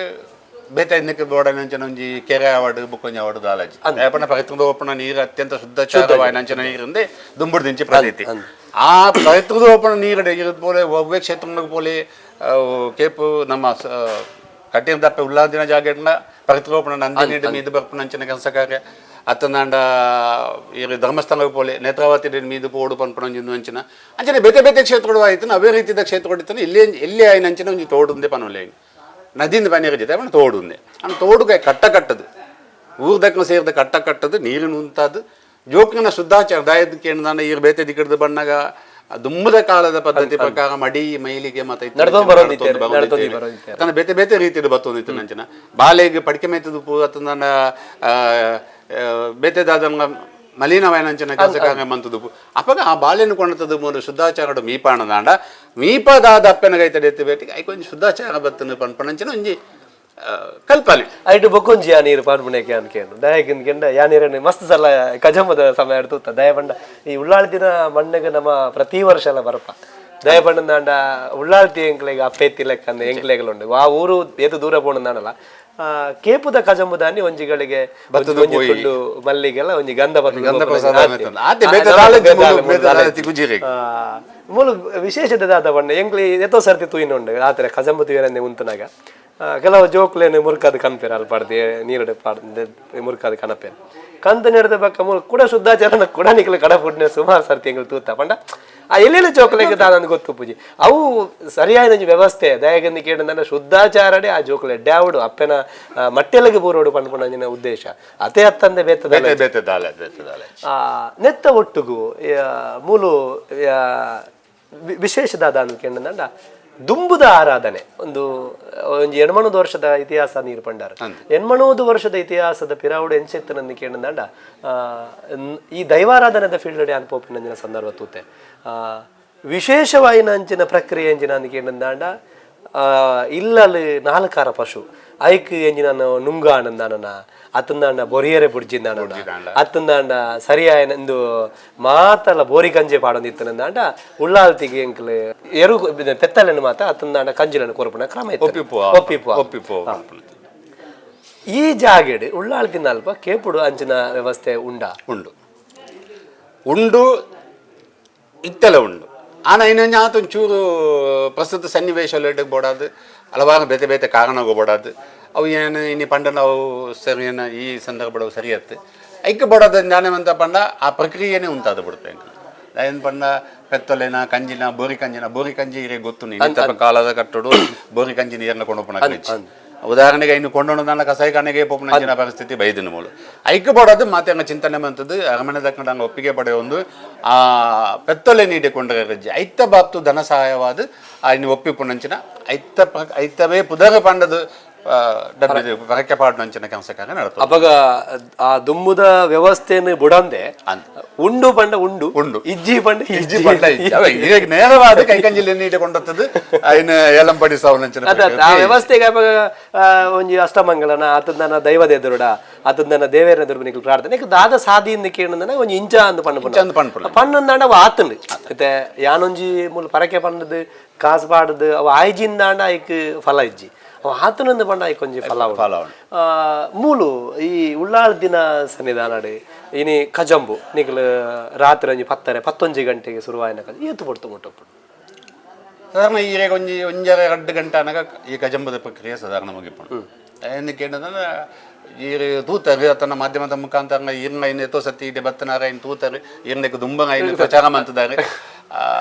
ಬೇತೆ ಇನ್ನಕ್ಕೆ ಬೋಡನಂಚನ ಒಂಜಿ ಕೆರೆ ಆವಡು ಬುಕ್ಕೊಂಜಿ ಆವಡು ದಾಲಾಜಿ ಯಾಪನ ಪ್ರಯತ್ನದ ಓಪನ ನೀರು ಅತ್ಯಂತ ಶುದ್ಧಚಾರವಾಯ ನಂಚನ ನೀರಿಂದೆ ದುಂಬುಡು ದಿಂಚಿ ಪ್ರತೀತಿ ಆ ಪ್ರಯತ್ನದ ಓಪನ ನೀರು ಇರೋದು ಬೋಲೆ ಒವ್ವೆ ಕ್ಷೇತ್ರಗಳಿಗೆ ಬೋಲೆ ಕೇಪು ನಮ್ಮ ಕಟ್ಟಿನ ದಪ್ಪೆ ಉಲ್ಲಾದಿನ ಜಾಗಡ್ನ ಪ್ರಯತ್ನೋಪನ ನಂದಿನಿ ಮೀದು ಬರ್ಪನ ಅಂಚಿನ ಕೆಲಸ ಕಾರ್ಯ ಅತ್ತಂದಾಂಡ ಈ ಧರ್ಮಸ್ಥಳ ಪೋಲೆ ನೇತ್ರಾವತಿ ಮೀದು ಪೋಡು ಪನ್ಪಣಂಜಿಂದು ಅಂಚಿನ ಅಂಚನೆ ಬೇತೆ ಬೇತೆ ಕ್ಷೇತ್ರಗಳು ಆಯ್ತು ಅವೇ ರೀತಿಯ ಕ್ಷೇತ್ರಗಳು ಎಲ್ಲಿ ಆಯ್ನ ಅಂಚಿನ ಒಂಜಿ ತೋಡುಂದೆ ಪನೋಲೆ ನದಿಯಿಂದ ಪನೀರ ಜೊತೆ ಅವನು ತೋಡುಂದೆ ಅವ್ನು ತೋಡುಗೆ ಕಟ್ಟದು ಊರ್ದಕ್ಕೂ ಸೇರಿದ ಕಟ್ಟದು ನೀರಿನ ಉಂತಾದು ಜೋಕಿನ ಶುದ್ಧಾಚಾರ ದಾಯದ ಕೇಂದ್ರ ಈರು ಬೇತೆ ದಿಕ್ಕಡ್ದು ಬಣ್ಣಗ ದುಮ್ಮದ ಕಾಲದ ಪದ್ಧತಿ ಪ್ರಕಾರ ಮಡಿ ಮೈಲಿಗೆ ಮತ್ತೆ ಬೇತೆ ಬೇತೆ ರೀತಿಯಲ್ಲಿ ಬತ್ತೊಂದಿತ್ತು ನಂಚಿನ ಬಾಲೆಗೆ ಪಡಿಕೆ ಮೇತದು ಪೂ ಅತನ ಬೇತೆದಾದ ಮಲಿನವಾಯನಂಚಿನ ಕೆಲಸಕಾರ ಮಂತದು ಅಪಗ ಆ ಬಾಳೆನು ಕೊಂಡತದು ಮೂರು ಶುದ್ಧಾಚಾರ ಮೀಪಾಣದಾಂಡ ಮೀಪದಾದ ಅಪ್ಪನಗೈತಡೆ ಎತ್ತಿ ಬೇಟಿಗೆ ಐಕೊಂಜಿ ಶುದ್ಧಾಚಾರ ಬತ್ತನು ಪನ್ಪಣಂಚಿನ ಒಂಜಿ ಕಲ್ಪನೆ ಐಟು ಬೊಕ್ಕೊಂಜಿ ಆ ನೀರು ಪಾಡ್ಬುಣಕ್ಕೆ ಅನ್ಕೇನು ದಯಕಿಂದ ಯಾ ನೀರನ್ನು ಮಸ್ತ್ ಸಲ ಕಜಂಬದ ಸಮಯ ಇಡ್ತುತ್ತ ದಯ ಪಂಡ ಈ ಉಳ್ಳಾಳ್ತಿನ ಮಣ್ಣಗೆ ನಮ್ಮ ಪ್ರತಿ ವರ್ಷ ಎಲ್ಲ ಬರಪ್ಪ ದಯ ಪಂಡಂದಾಂಡ ಉಳ್ಳಾಳ್ತಿ ಎಂಕ್ಲೆಗೆ ಅಪ್ಪೆತ್ತಿ ಲೆಕ್ಕ ಅಂದ ಎಂಕ್ಲೆಗಳುಂಡು ಆ ಊರು ಏತು ದೂರ ಪೋಣದಾಂಡಲ್ಲ ಕೇಪುದ ಕಜಂಬುದಾನಿ ಒಂಜಿಗಳಿಗೆ ತುಂಡು ಮಲ್ಲಿಗೆಲ್ಲ ಒಂಜಿ ಗಂಧ ಮೂಲ ವಿಶೇಷದ ಬಣ್ಣ ಎಂಕ್ಲಿ ಎತ್ತೋ ಸರ್ತಿ ತೂಯಿನುಂಡು ಆತರ ಕಜಂಬು ತೂಯರಂದೆ ಉಂತನಾಗ ಕೆಲವು ಜೋಕ್ಲೇನು ಮುರುಕಾದ ಕನ್ಪೇರ ಅಲ್ಲಿ ಪಾಡ್ದು ನೀರಡೆ ಪಾಡ್ದು ಮುರುಕಾದ ಕಣಪೇರ ಕಂತ ನೀಡದ ಬಕ್ಕ ಮೂಲ ಕೂಡ ಶುದ್ಧಾಚಾರ ಕೂಡ ನಿಕ್ಲೆ ಕಡ ಪುಡ್ನೆ ಸುಮಾರು ಸರ್ತಿ ಎಂಗ್ಳು ತೂತ ಪಂಡ ಆ ಎಲ್ಲೆಲ್ಲಿ ಜೋಕ್ಲೆಗೆ ದಾನಂದು ಗೊತ್ತು ಪೂಜಿ ಅವು ಸರಿಯಾದ ವ್ಯವಸ್ಥೆ ದಯಗಂದಿ ಕೇಳಿದ ಶುದ್ಧಾಚಾರಡೆ ಆ ಜೋಕ್ಲೆ ಡ್ಯಾವುಡು ಅಪ್ಪನ ಮಟ್ಟೆಲಗೆ ಬೂರೋಡು ಪಂಡ್ಪಂಡಿನ ಉದ್ದೇಶ ಅತೆ ಹತ್ತಂದೆ ನೆತ್ತ ಒಟ್ಟುಗು ಮೂಲು ವಿಶೇಷದಾದ ಅಂತ ಕೇಳಿದಂಡ ದುಂಬುದ ಆರಾಧನೆ ಒಂದು ಎಣ್ಮಣದ ವರ್ಷದ ಇತಿಹಾಸ ನೀರು ಪಂಡಾರ ಎಣ್ಮಣದ ವರ್ಷದ ಇತಿಹಾಸದ ಪಿರಾವುಡು ಎಂಚೆತ್ತನಂದು ಕೇಳಿದಂಡ ಈ ದೈವಾರಾಧನೆದ ಫೀಲ್ಡ್ ಅನ್ಪೋಪಿನ ಸಂದರ್ಭ ತೂತೆ ವಿಶೇಷವಾಯಿನ ಅಂಚಿನ ಪ್ರಕ್ರಿಯೆ ಎಂಜಿನ ಅಂದು ಕೇಳಿದಂಡ ಇಲ್ಲಲ್ಲಿ ನಾಲ್ಕಾರ ಪಶು ಐಕ್ ಎಂಜಿನ ನುಂಗಾನಂದಾನ ಅತ್ತಂದಾಂಡ ಬೊರಿಯರೆ ಬುಡ್ಜಿಂದಾನ ಅತ್ತಂದಾಂಡ ಸರಿಯಾಯನಂದು ಮಾತಲ್ಲ ಬೋರಿ ಕಂಜೆ ಪಾಡೊಂದಿತ್ತನಂದಾಂಡ ಉಳ್ಳಾಳ್ತಿಗೆ ಎಂಕ್ಲೆ ಎರು ಪೆತ್ತಲೆನು ಮಾತ ಅತ್ತಂದಾಂಡ ಕಂಜಿಲನ್ನು ಕೊರಪುನ ಕ್ರಮ ಒಪ್ಪಿಪು ಈ ಜಾಗೆಡ್ ಉಳ್ಳಾಳ್ತಿನ ಅಲ್ಪ ಕೇಪುಡು ಅಂಚಿನ ವ್ಯವಸ್ಥೆ ಉಂಡು ಇತ್ತೆಲ್ಲ ಉಂಡು ಆನ ಇನ್ನೊಂದು ಆತೊಂಚೂರು ಪ್ರಸ್ತುತ ಸನ್ನಿವೇಶ ಬೋಡಾದು ಹಲವಾರು ಬೇತೆ ಬೇತೆ ಕಾರಣಗೂ ಬೋಡಾದು ಅವು ಏನು ಇನ್ನು ಪಂಡ ನಾವು ಸರಿಯನ್ನ ಈ ಸಂದರ್ಭ ಸರಿಯತ್ತೆ ಐಕ್ಯ ಬೋಡೋದು ಜ್ಞಾನವಂತ ಪಂಡ ಆ ಪ್ರಕ್ರಿಯೆನೇ ಉಂಟಾದ ಬಿಡುತ್ತೆ ಏನು ಪಂಡ ಪೆತ್ತೊಲೆನ ಕಂಜಿನ ಬೋರಿ ಕಂಜಿ ಇರೇ ಗೊತ್ತು ನೀನು ಕಾಲದ ಕಟ್ಟೋಡು ಬೋರಿ ಕಂಜಿ ನೀರನ್ನ ಕೊಂಡೋಪನ ಉದಾಹರಣೆಗೆ ಇನ್ನು ಕೊಂಡೋಣ ನನ್ನ ಕಸಾಯಿ ಕಣೆಗೆ ಪೋಪನಂಚಿನ ಪರಿಸ್ಥಿತಿ ಬೈದಿನ ಮೂಲು ಐಕ್ಯ ಬೋಡೋದು ಮತ್ತೆ ಹಂಗೆ ಚಿಂತನೆ ಬಂತದ್ದು ಅರಮನೆ ದಕ್ಕಂಡು ಹಂಗೆ ಒಪ್ಪಿಗೆ ಪಡೆಯೊಂದು ಆ ಪೆತ್ತೊಲೆ ನೀಡಿಕೊಂಡ್ರೆ ರಜ್ಜೆ ಐತ್ತ ಬಾಪ್ತು ಧನ ಸಹಾಯವಾದ ಇನ್ನು ಒಪ್ಪಿಪುಣಂಚಿನ ಐತ್ತವೇ ಪುದರ ಪಂಡದು ಪರಕ್ಕೆ ಪಾಡ್ನಂಚಿನ ಕೆಲಸಕಾರ ನಡೀತದೆ ಅವಾಗ ಆ ದುಮ್ಮುದ ವ್ಯವಸ್ಥೆಯನ್ನು ಬುಡಂದೆ ಉಂಡು ಪಂಡ ಉಂಡು ಇಜ್ಜಿ ಪಂಡ ಈಗ ನೇರವಾದ ಕೈಕಂಜಿಲಿ ನೀಡಿಕೊಂಡದ್ದು ಇನ್ನು ಎಲ್ಲಂಪಡಿ ಸಾವನಂಚಿನ ಆ ವ್ಯವಸ್ಥೆಗೆ ಅವಾಗ ಒಂಜಿ ಅಷ್ಟಮಂಗಲನ ಆತನ ದೈವದ ಎದುರುಡ ಆತನ ದೇವೇರ ಎದುರು ನಿಕ್ಲು ಪ್ರಾರ್ಥನೆ ದಾದ ಸಾದಿಯಿಂದ ಕೇಳಿದ ಒಂಜಿ ಇಂಚ ಅಂದು ಪಣ್ಣಂದಾಂಡ ಅವ ಆತಂದು ಮತ್ತೆ ಯಾನೊಂಜಿ ಮೂಲ ಪರಕೆ ಪಂಡದು ಕಾಸು ಪಾಡದು ಅವ ಆಯ್ಜಿಂದಾಂಡ ಐಕ್ ಫಲ ಇಜ್ಜಿ ಅವ ಆತನೊಂದು ಪಂಡ ಐಕ್ ಒಂಜಿ ಫಲ ಮೂಲು ಈ ಉಳ್ಳಾಳ್ದಿನ ಸನ್ನಿಧಾನಡೆ ಇನಿ ಕಜಂಬು ನಿಕ್ಲು ರಾತ್ರಿ ಒಂಜಿ 11 ಗಂಟೆಗೆ ಶುರುವಾಯಿನ ಕಜ ಏತು ಪಡ್ತು ಮುಟ್ಟಪ್ಪಡು ಸಾಧಾರಣ ಈಗ ಒಂಜರ 2 ಗಂಟೆ ಅನ್ನಾಗ ಈ ಕಜಂಬದ ಪ್ರಕ್ರಿಯೆ ಸಾಧಾರಣ ಮುಗಿಪುಂಡು ಏನಕ್ಕೆ ಏನಂದ್ರೆ ಈ ತೂತರು ತನ್ನ ಮಾಧ್ಯಮದ ಮುಖಾಂತರ ಇರ್ನ ಇನ್ನು ಎತ್ತೋ ಸತಿ ಇದೆ ಬತ್ತನಾರ ಇನ್ನು ತೂತರು ಇರ್ನಕ್ಕೆ ದುಂಬಂಗ ಇನ್ನು ಪ್ರಚಾರ ಮಾಡ್ತಿದ್ದಾರೆ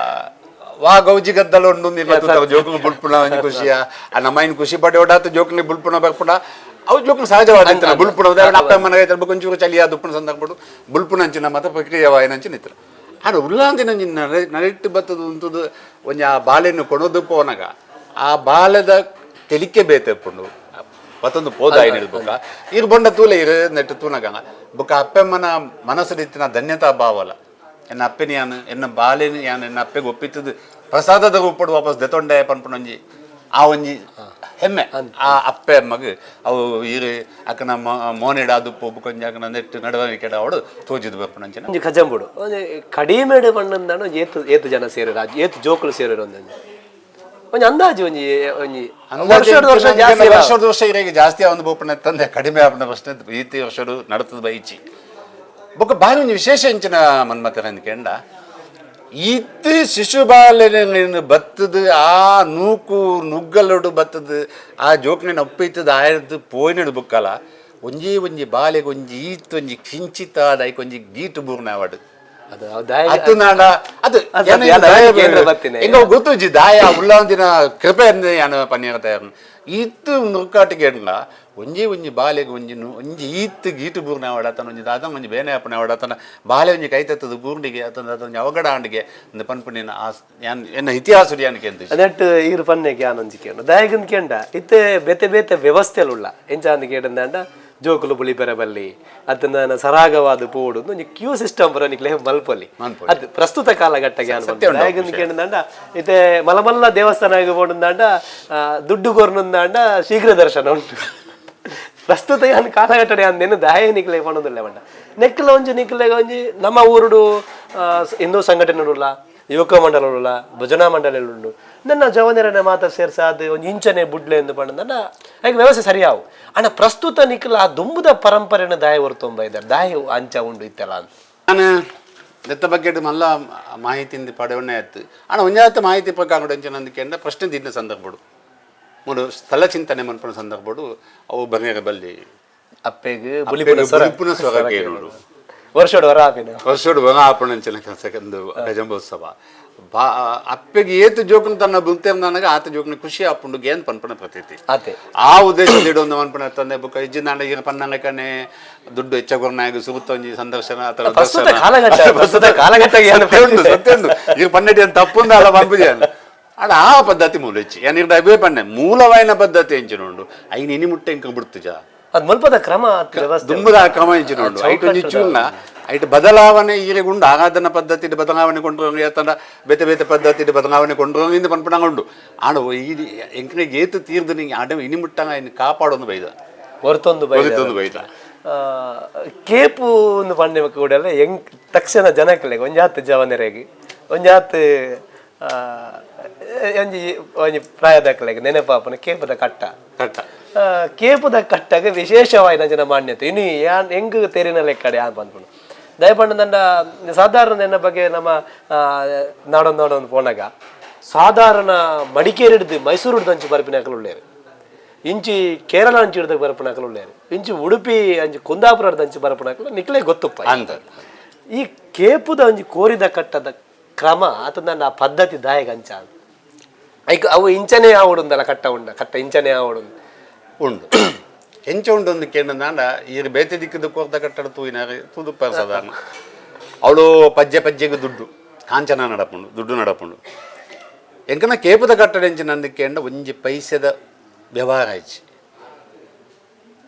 ವಾ ಗೌಜಿ ಗದ್ದಲ ಉಂಡು ಜೋಕು ಬುಲ್ಪುಣ ಖುಷಿಯ ನಮ್ಮ ಇನ್ನು ಖುಷಿ ಪಡೆ ಓಡಾತು ಜೋಕ್ನಿ ಬುಲ್ಪುಣ ಬರ್ಪುಣ ಅವು ಜೋಕ್ನ ಸಹಜವಾದ ಬುಲ್ಪುಣ ಅಪ್ಪ ಮನೆಗೆ ಬುಕೊಂಚೂರು ಚಲಿಯ ದುಪ್ಪುಣ ಸಂದರ್ಭ ಬುಲ್ಪುಣ ಅಂಚಿನ ಮತ್ತೆ ಪ್ರಕ್ರಿಯೆ ವಾಯನಂಚಿನ ಇತ್ತು ಆಡ ಉಲ್ಲಾಂದಿನ ನರಿಟ್ಟು ಬತ್ತದು ಉಂಟದು ಒಂಜಿ ಆ ಬಾಳೆಯನ್ನು ಕೊಣೋದು ಪೋನಾಗ ಆ ಬಾಲೆದ ತೆಲಿಕೆ ಬೇತೆಪ್ಪುಂಡು ಮತ್ತೊಂದು ಪೋದಾಯಿ ನಿಲ್ಬೇಕ ಇರ್ ಬಂಡ ತೂಲೆ ಇರು ನೆಟ್ಟು ತೂನಗ ಬೊಕ್ಕ ಅಪ್ಪಮ್ಮನ ಮನಸ್ಸು ಧನ್ಯತಾ ಭಾವಲ್ಲ ಎನ್ನ ಅಪ್ಪನ ಯಾನು ಎನ್ನ ಬಾಲೆನು ಯಾನು ಎನ್ನ ಅಪ್ಪೆಗೆ ಒಪ್ಪಿತ್ತದು ಪ್ರಸಾದದ ರೂಪಡು ವಾಪಸ್ ದೆತೊಂಡೆ ಪನ್ಪುಣಂಜಿ ಆ ಒಂಜಿ ಹೆಮ್ಮೆ ಆ ಅಪ್ಪೆ ಮಗು ಅವು ಇರು ಅಕ್ಕನ ಮೋನೆಡ ಅದು ಪೊಬ್ಬಕೊಂಜಿ ಅಕ್ಕನ ನೆಟ್ಟು ನಡವಳಿಕೆ ಅವಡು ತೋಜಿದು ಬರ್ಪುಣಂಚಿನ ಕಜಂಬುಡು ಕಡಿಮೆಡು ಪಣ್ಣಂದಾನು ಏತು ಜನ ಸೇರಿರ ಏತು ಜೋಕುಲು ಸೇರಿರು ಒಂಜಿ ಅಂದಾಜು ಒಂಜಿ ಒಂಜಿ ವರ್ಷ ವರ್ಷ ಇರಿಗೆ ಜಾಸ್ತಿ ಅವನು ಬೋಪನ ತಂದೆ ಕಡಿಮೆ ಆಪನ ಪ್ರಶ್ನೆ ಈತಿ ವರ್ಷ ನಡತದ ಬೈಚಿ ಬೊಕ್ಕ ಬಾರಿ ಒಂಜಿ ವಿಶೇಷ ಇಂಚಿನ ಮನ್ಮತ ಅಂದ್ಕೆಂಡ ಈತ್ ಶಿಶುಬಾಲನ ಬತ್ತದು ಆ ನೂಕು ನುಗ್ಗಲೊಡು ಬತ್ತದು ಆ ಜೋಕ್ನಿನ ಒಪ್ಪಿತ್ತದ ಆಯ್ದು ಪೋಯ್ನಡು ಬುಕ್ಕಲ್ಲ ಒಂಜಿ ಒಂಜಿ ಬಾಲೆಗೆ ಒಂಜಿ ಈತ್ ಒಂಜಿ ಕಿಂಚಿತ್ತಾದ ಐಕ್ ಒಂಜಿ ಗೀಟು ಬೂರ್ನ ಅವಡು ಅದು ನಾಡ ಅದು ಹೆಂಗ ಗೊತ್ತುಜಿ ದಾಯ ಉಳ್ಳಾಂದಿನ ಕೃಪೆ ಯಾನು ಪನ್ನಿರತ ಈತ್ ನುರ್ಕಾಟಿಗೆ ಹೆಂಗ ಒಂಜಿ ಒಂಜಿ ಬಾಲೆಗೆ ಒಂಜಿ ಈತ್ ಗೀಟು ಬೂರ್ನ ಅವಡತನ ಒಂಜಿ ದಾದ ಒಂಜಿ ಬೇನೆ ಅಪ್ಪನ ಅವಡತನ ಬಾಲೆ ಒಂಜಿ ಕೈತತ್ತದ ಬೂರ್ನಿಗೆ ಅತನ ಅದೊಂಜಿ ಅವಗಡ ಆಂಡಿಗೆ ಒಂದು ಪನ್ಪುಣಿನ ಯಾನ್ ಎನ್ನ ಇತಿಹಾಸ ಯಾನಕ್ಕೆ ಅಂತ ಅದಟ್ಟು ಈರು ಪನ್ನೆಗೆ ಯಾನೊಂಜಿ ಕೇಂಡ ದಾಯಗನ್ ಕೇಂಡ ಇತ್ತೆ ಬೇತೆ ಬೇತೆ ವ್ಯವಸ್ಥೆಲುಳ್ಳ ಎಂಚಾಂದು ಕೇಂಡ ಜೋಕುಲು ಬುಳಿ ಬೆರಬಲ್ಲಿ ಅದನ್ನ ಸರಾಗವಾದ ಪೋಡು ಒಂಜಿ ಕ್ಯೂ ಸಿಸ್ಟಮ್ ಬರೋನಿಕ್ಲೆ ಮಲ್ಪಲ್ಲಿ ಅದು ಪ್ರಸ್ತುತ ಕಾಲಘಟ್ಟಗೆ ಕೇಂಡ ಇತ್ತೆ ಮಲಮಲ್ಲ ದೇವಸ್ಥಾನ ಪೋಡುಂದಾಂಡ ದುಡ್ಡು ಕೊರ್ನುಂದಾಂಡ ಶೀಘ್ರ ದರ್ಶನ ಉಂಟು ಪ್ರಸ್ತುತ ಯಾನ್ ಕಾಲಘಟ್ಟ ಅಂದೇನು ದಾಯ ನಿಕ್ಲೆ ಪಣೋದಿಲ್ಲ ಬಂಡ ನೆಕ್ಲ ಒಂಜಿ ನಿಕ್ಲೆ ಒಂಜಿ ನಮ್ಮ ಊರುಡು ಹಿಂದೂ ಸಂಘಟನೆಡುಲ್ಲ ಯುವಕ ಮಂಡಲ ಭಜನಾ ಮಂಡಲ ನನ್ನ ಜವನರನ್ನ ಮಾತ್ರ ಸೇರ್ಸಾದು ಒಂದು ಇಂಚನೆ ಬುಡ್ಲೆ ಎಂದು ಪಂಡ ನನ್ನ ಹಾಗೆ ವ್ಯವಸ್ಥೆ ಸರಿಯಾವು ಅಣ್ಣ ಪ್ರಸ್ತುತ ನಿಖಲ ಆ ದುಂಬುದ ಪರಂಪರೆನ ದಾಯ ಹೊರತೊಂಬ ಇದ್ದಾರೆ ದಾಯ ಅಂಚ ಉಂಡು ಇತ್ತಲ್ಲ ಅಂತ ನಾನು ದತ್ತ ಬಗ್ಗೆ ಮಲ್ಲ ಮಾಹಿತಿಯಿಂದ ಪಡೆವನ್ನೇ ಆಯ್ತು ಅಣ್ಣ ಒಂಜಾತ ಮಾಹಿತಿ ಪ್ರಕಾರ ಅಂಚನಂದಿಕೆಂಡ ಪ್ರಶ್ನೆ ದಿನ ಸಂದರ್ಭಡು ಮೂರು ಸ್ಥಳ ಚಿಂತನೆ ಮನ್ಪನ ಸಂದರ್ಭಡು ಅವು ಬಗೆರ ಬಲ್ಲಿ ಅಪ್ಪೆಗೆ ಬುಲಿಪುನ ಸ್ವರಕ್ಕೆ ನೋಡು ವರ್ಷೋಡು ಹೊರ ಆಪಣ ಸೆಕೆಂಡ್ ಕಜಂಬೋತ್ಸವ ಅಪ್ಪೆಗೆ ಏತು ಜೋಕನ್ ತನ್ನ ಬುಲ್ತೇರ್ ನನಗೆ ಆತ ಜೋಕನ ಖುಷಿ ಆಪುಂಡು ಗೇನ್ ಪನ್ಪನ ಪ್ರತೀತಿ ಆ ಉದ್ದೇಶದ ಇಡೊಂದು ಮನ್ಪನ ತಂದೆ ಬುಕ್ಕ ಇಜ್ಜಿ ನಾಡ ಈಗ ಪನ್ನಂಗ ಕನೆ ದುಡ್ಡು ಹೆಚ್ಚಗೊರ್ನಾಗ ಸುಗುತ್ತೊಂಜಿ ಸಂದರ್ಶನ ಅಥವಾ ಸತ್ಯಂದು ಈಗ ಪನ್ನಡಿ ಅಂತ ತಪ್ಪುಂದ ಅಲ್ಲ ಪಂಪುಜಿ ಅಡ ಆ ಪದ್ಧತಿ ಮೂಲ ಹೆಚ್ಚಿ ಏನಿರ್ದ ಅವೇ ಪನ್ನೆ ಮೂಲವಾಯಿನ ಪದ್ಧತಿ ಎಂಚಿನೋಂಡು ಐನ್ ಇನಿ ಮುಟ್ಟೆ ಇಂಕ ಬಿಡ್ತುಜ ಅದು ಮಲ್ಪದ ಕ್ರಮ ದುಂಬದ ಕ್ರಮ ಎಂಚಿನೋಂಡು ಐಟ್ ಒಂಜಿ ಚೂರ್ನ ಐಟ್ ಬದಲಾವಣೆ ಈರೆಗುಂಡು ಆರಾಧನ ಪದ್ಧತಿ ಬದಲಾವಣೆ ಕೊಂಡ್ರೋಂಗಿ ಯಾತಂಡ ಬೇತೆ ಬೇತೆ ಪದ್ಧತಿ ಬದಲಾವಣೆ ಕೊಂಡ್ರೋಂಗಿಂದ ಪನ್ಪಣಗೊಂಡು ಆಡ ಈ ಎಂಕನಿಗೆ ಏತು ತೀರ್ದು ನಿಂಗೆ ಆಡ ಇನಿ ಮುಟ್ಟಂಗ ಇನ್ನು ಕಾಪಾಡೊಂದು ಬೈದ ಹೊರತೊಂದು ಬೈದ ಕೇಪು ಒಂದು ಪಂಡೆ ಕೂಡ ಹೆಂಗ್ ತಕ್ಷಣ ಜನಕ್ಕೆ ಒಂಜಾತ್ ಜವನರೆಗೆ ಒಂಜಾತ್ ಒಂಜಿ ಒಂಜಿ ಪ್ರಾಯದಕ್ಕಲೆಗೆ ನೆನಪಾಪನ ಕೇಪದ ಕಟ್ಟ ಕೇಪದ ಕಟ್ಟಗೆ ವಿಶೇಷವಾದ ಜನ ಮಾನ್ಯತೆ ಇನ್ನು ಯಾನ್ ಹೆಂಗ್ ತೆರಿನ ಲೆಕ್ಕಡೆ ಯಾನ್ ಬಂದ್ಬಿಡು ದಯಪಂಡ ನನ್ನ ಸಾಧಾರಣ ನೆನ್ನ ಬಗ್ಗೆ ನಮ್ಮ ನಾಡೊಂದು ಪೋನಾಗ ಸಾಧಾರಣ ಮಡಿಕೇರಿ ಹಿಡಿದು ಮೈಸೂರು ಹಿಡಿದು ಅಂಚು ಬರಪಿನ ಹಾಕಲುಳ್ಳೇರು ಇಂಚಿ ಕೇರಳ ಅಂಚು ಹಿಡಿದ ಬರಪಿನ ಹಾಕಲುಳ್ಳೇರು ಇಂಚು ಉಡುಪಿ ಅಂಚು ಕುಂದಾಪುರ ಹಿಡಿದು ಅಂಚು ಬರಪಿನ ಹಾಕಲು ನಿಕ್ಲೇ ಗೊತ್ತಪ್ಪ ಅಂತ ಈ ಕೇಪುದ ಒಂಜಿ ಕೋರಿದ ಕಟ್ಟದ ಕ್ರಮ ಆತ ನನ್ನ ಆ ಪದ್ಧತಿ ದಾಯಗ ಅಂಚ ಐಕ್ ಅವು ಇಂಚನೆ ಆವಡುಂದಲ್ಲ ಕಟ್ಟ ಇಂಚನೆ ಆವಡು ಉಂಡು ಹೆಂಚ ಉಂಡು ಒಂದು ಕೇಂದ್ರ ಈಗ ಬೇತೆ ದಿಕ್ಕದ ಕೋರ್ದ ಕಟ್ಟಡ ತೂಯಿನಾರೆ ತೂದುಪ್ಪ ಸಾಧಾರಣ ಅವಳು ಪಜ್ಜೆಗೆ ದುಡ್ಡು ಕಾಂಚನ ನಡಪುಂಡು ದುಡ್ಡು ನಡಪುಂಡು ಎಂಕನ ಕೇಪದ ಕಟ್ಟಡ ಎಂಚ ನಂದಿಕೆಂಡ ಒಂಜಿ ಪೈಸೆದ ವ್ಯವಹಾರ ಆಯ್ಚಿ